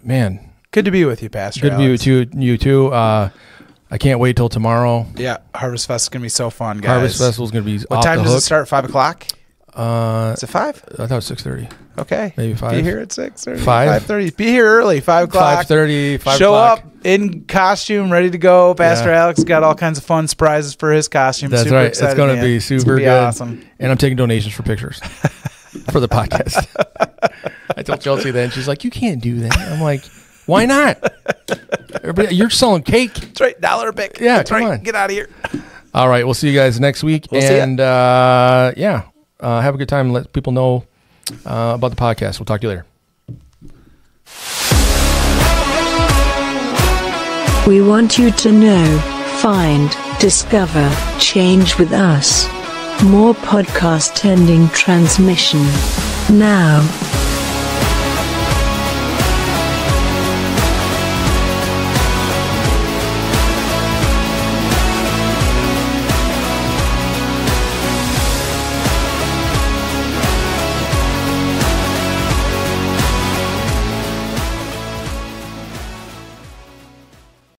man. Good to be with you, Pastor Good Alex. to be with you too. I can't wait till tomorrow. Yeah, Harvest Fest is going to be so fun, guys. Harvest Festival is going to be What time does it start? 5 o'clock? Is it 5? I thought it was 6:30. Okay. Maybe 5. Be here at 6 or 5? 5:30. Be here early, 5 o'clock. 5:30, 5 Show o'clock. up in costume, ready to go. Pastor Alex got all kinds of fun surprises for his costume. That's super right. Excited, it's going to be super good. Awesome. And I'm taking donations for pictures for the podcast. I told Chelsea that, and she's like, "You can't do that." I'm like, "Why not? You're selling cake." That's right. $1 a pick. Yeah, That's come right. on. Get out of here. All right. We'll see you guys next week. And have a good time and let people know about the podcast. We'll talk to you later. We want you to know, find, Discover, change with us. More podcast ending transmission. Now.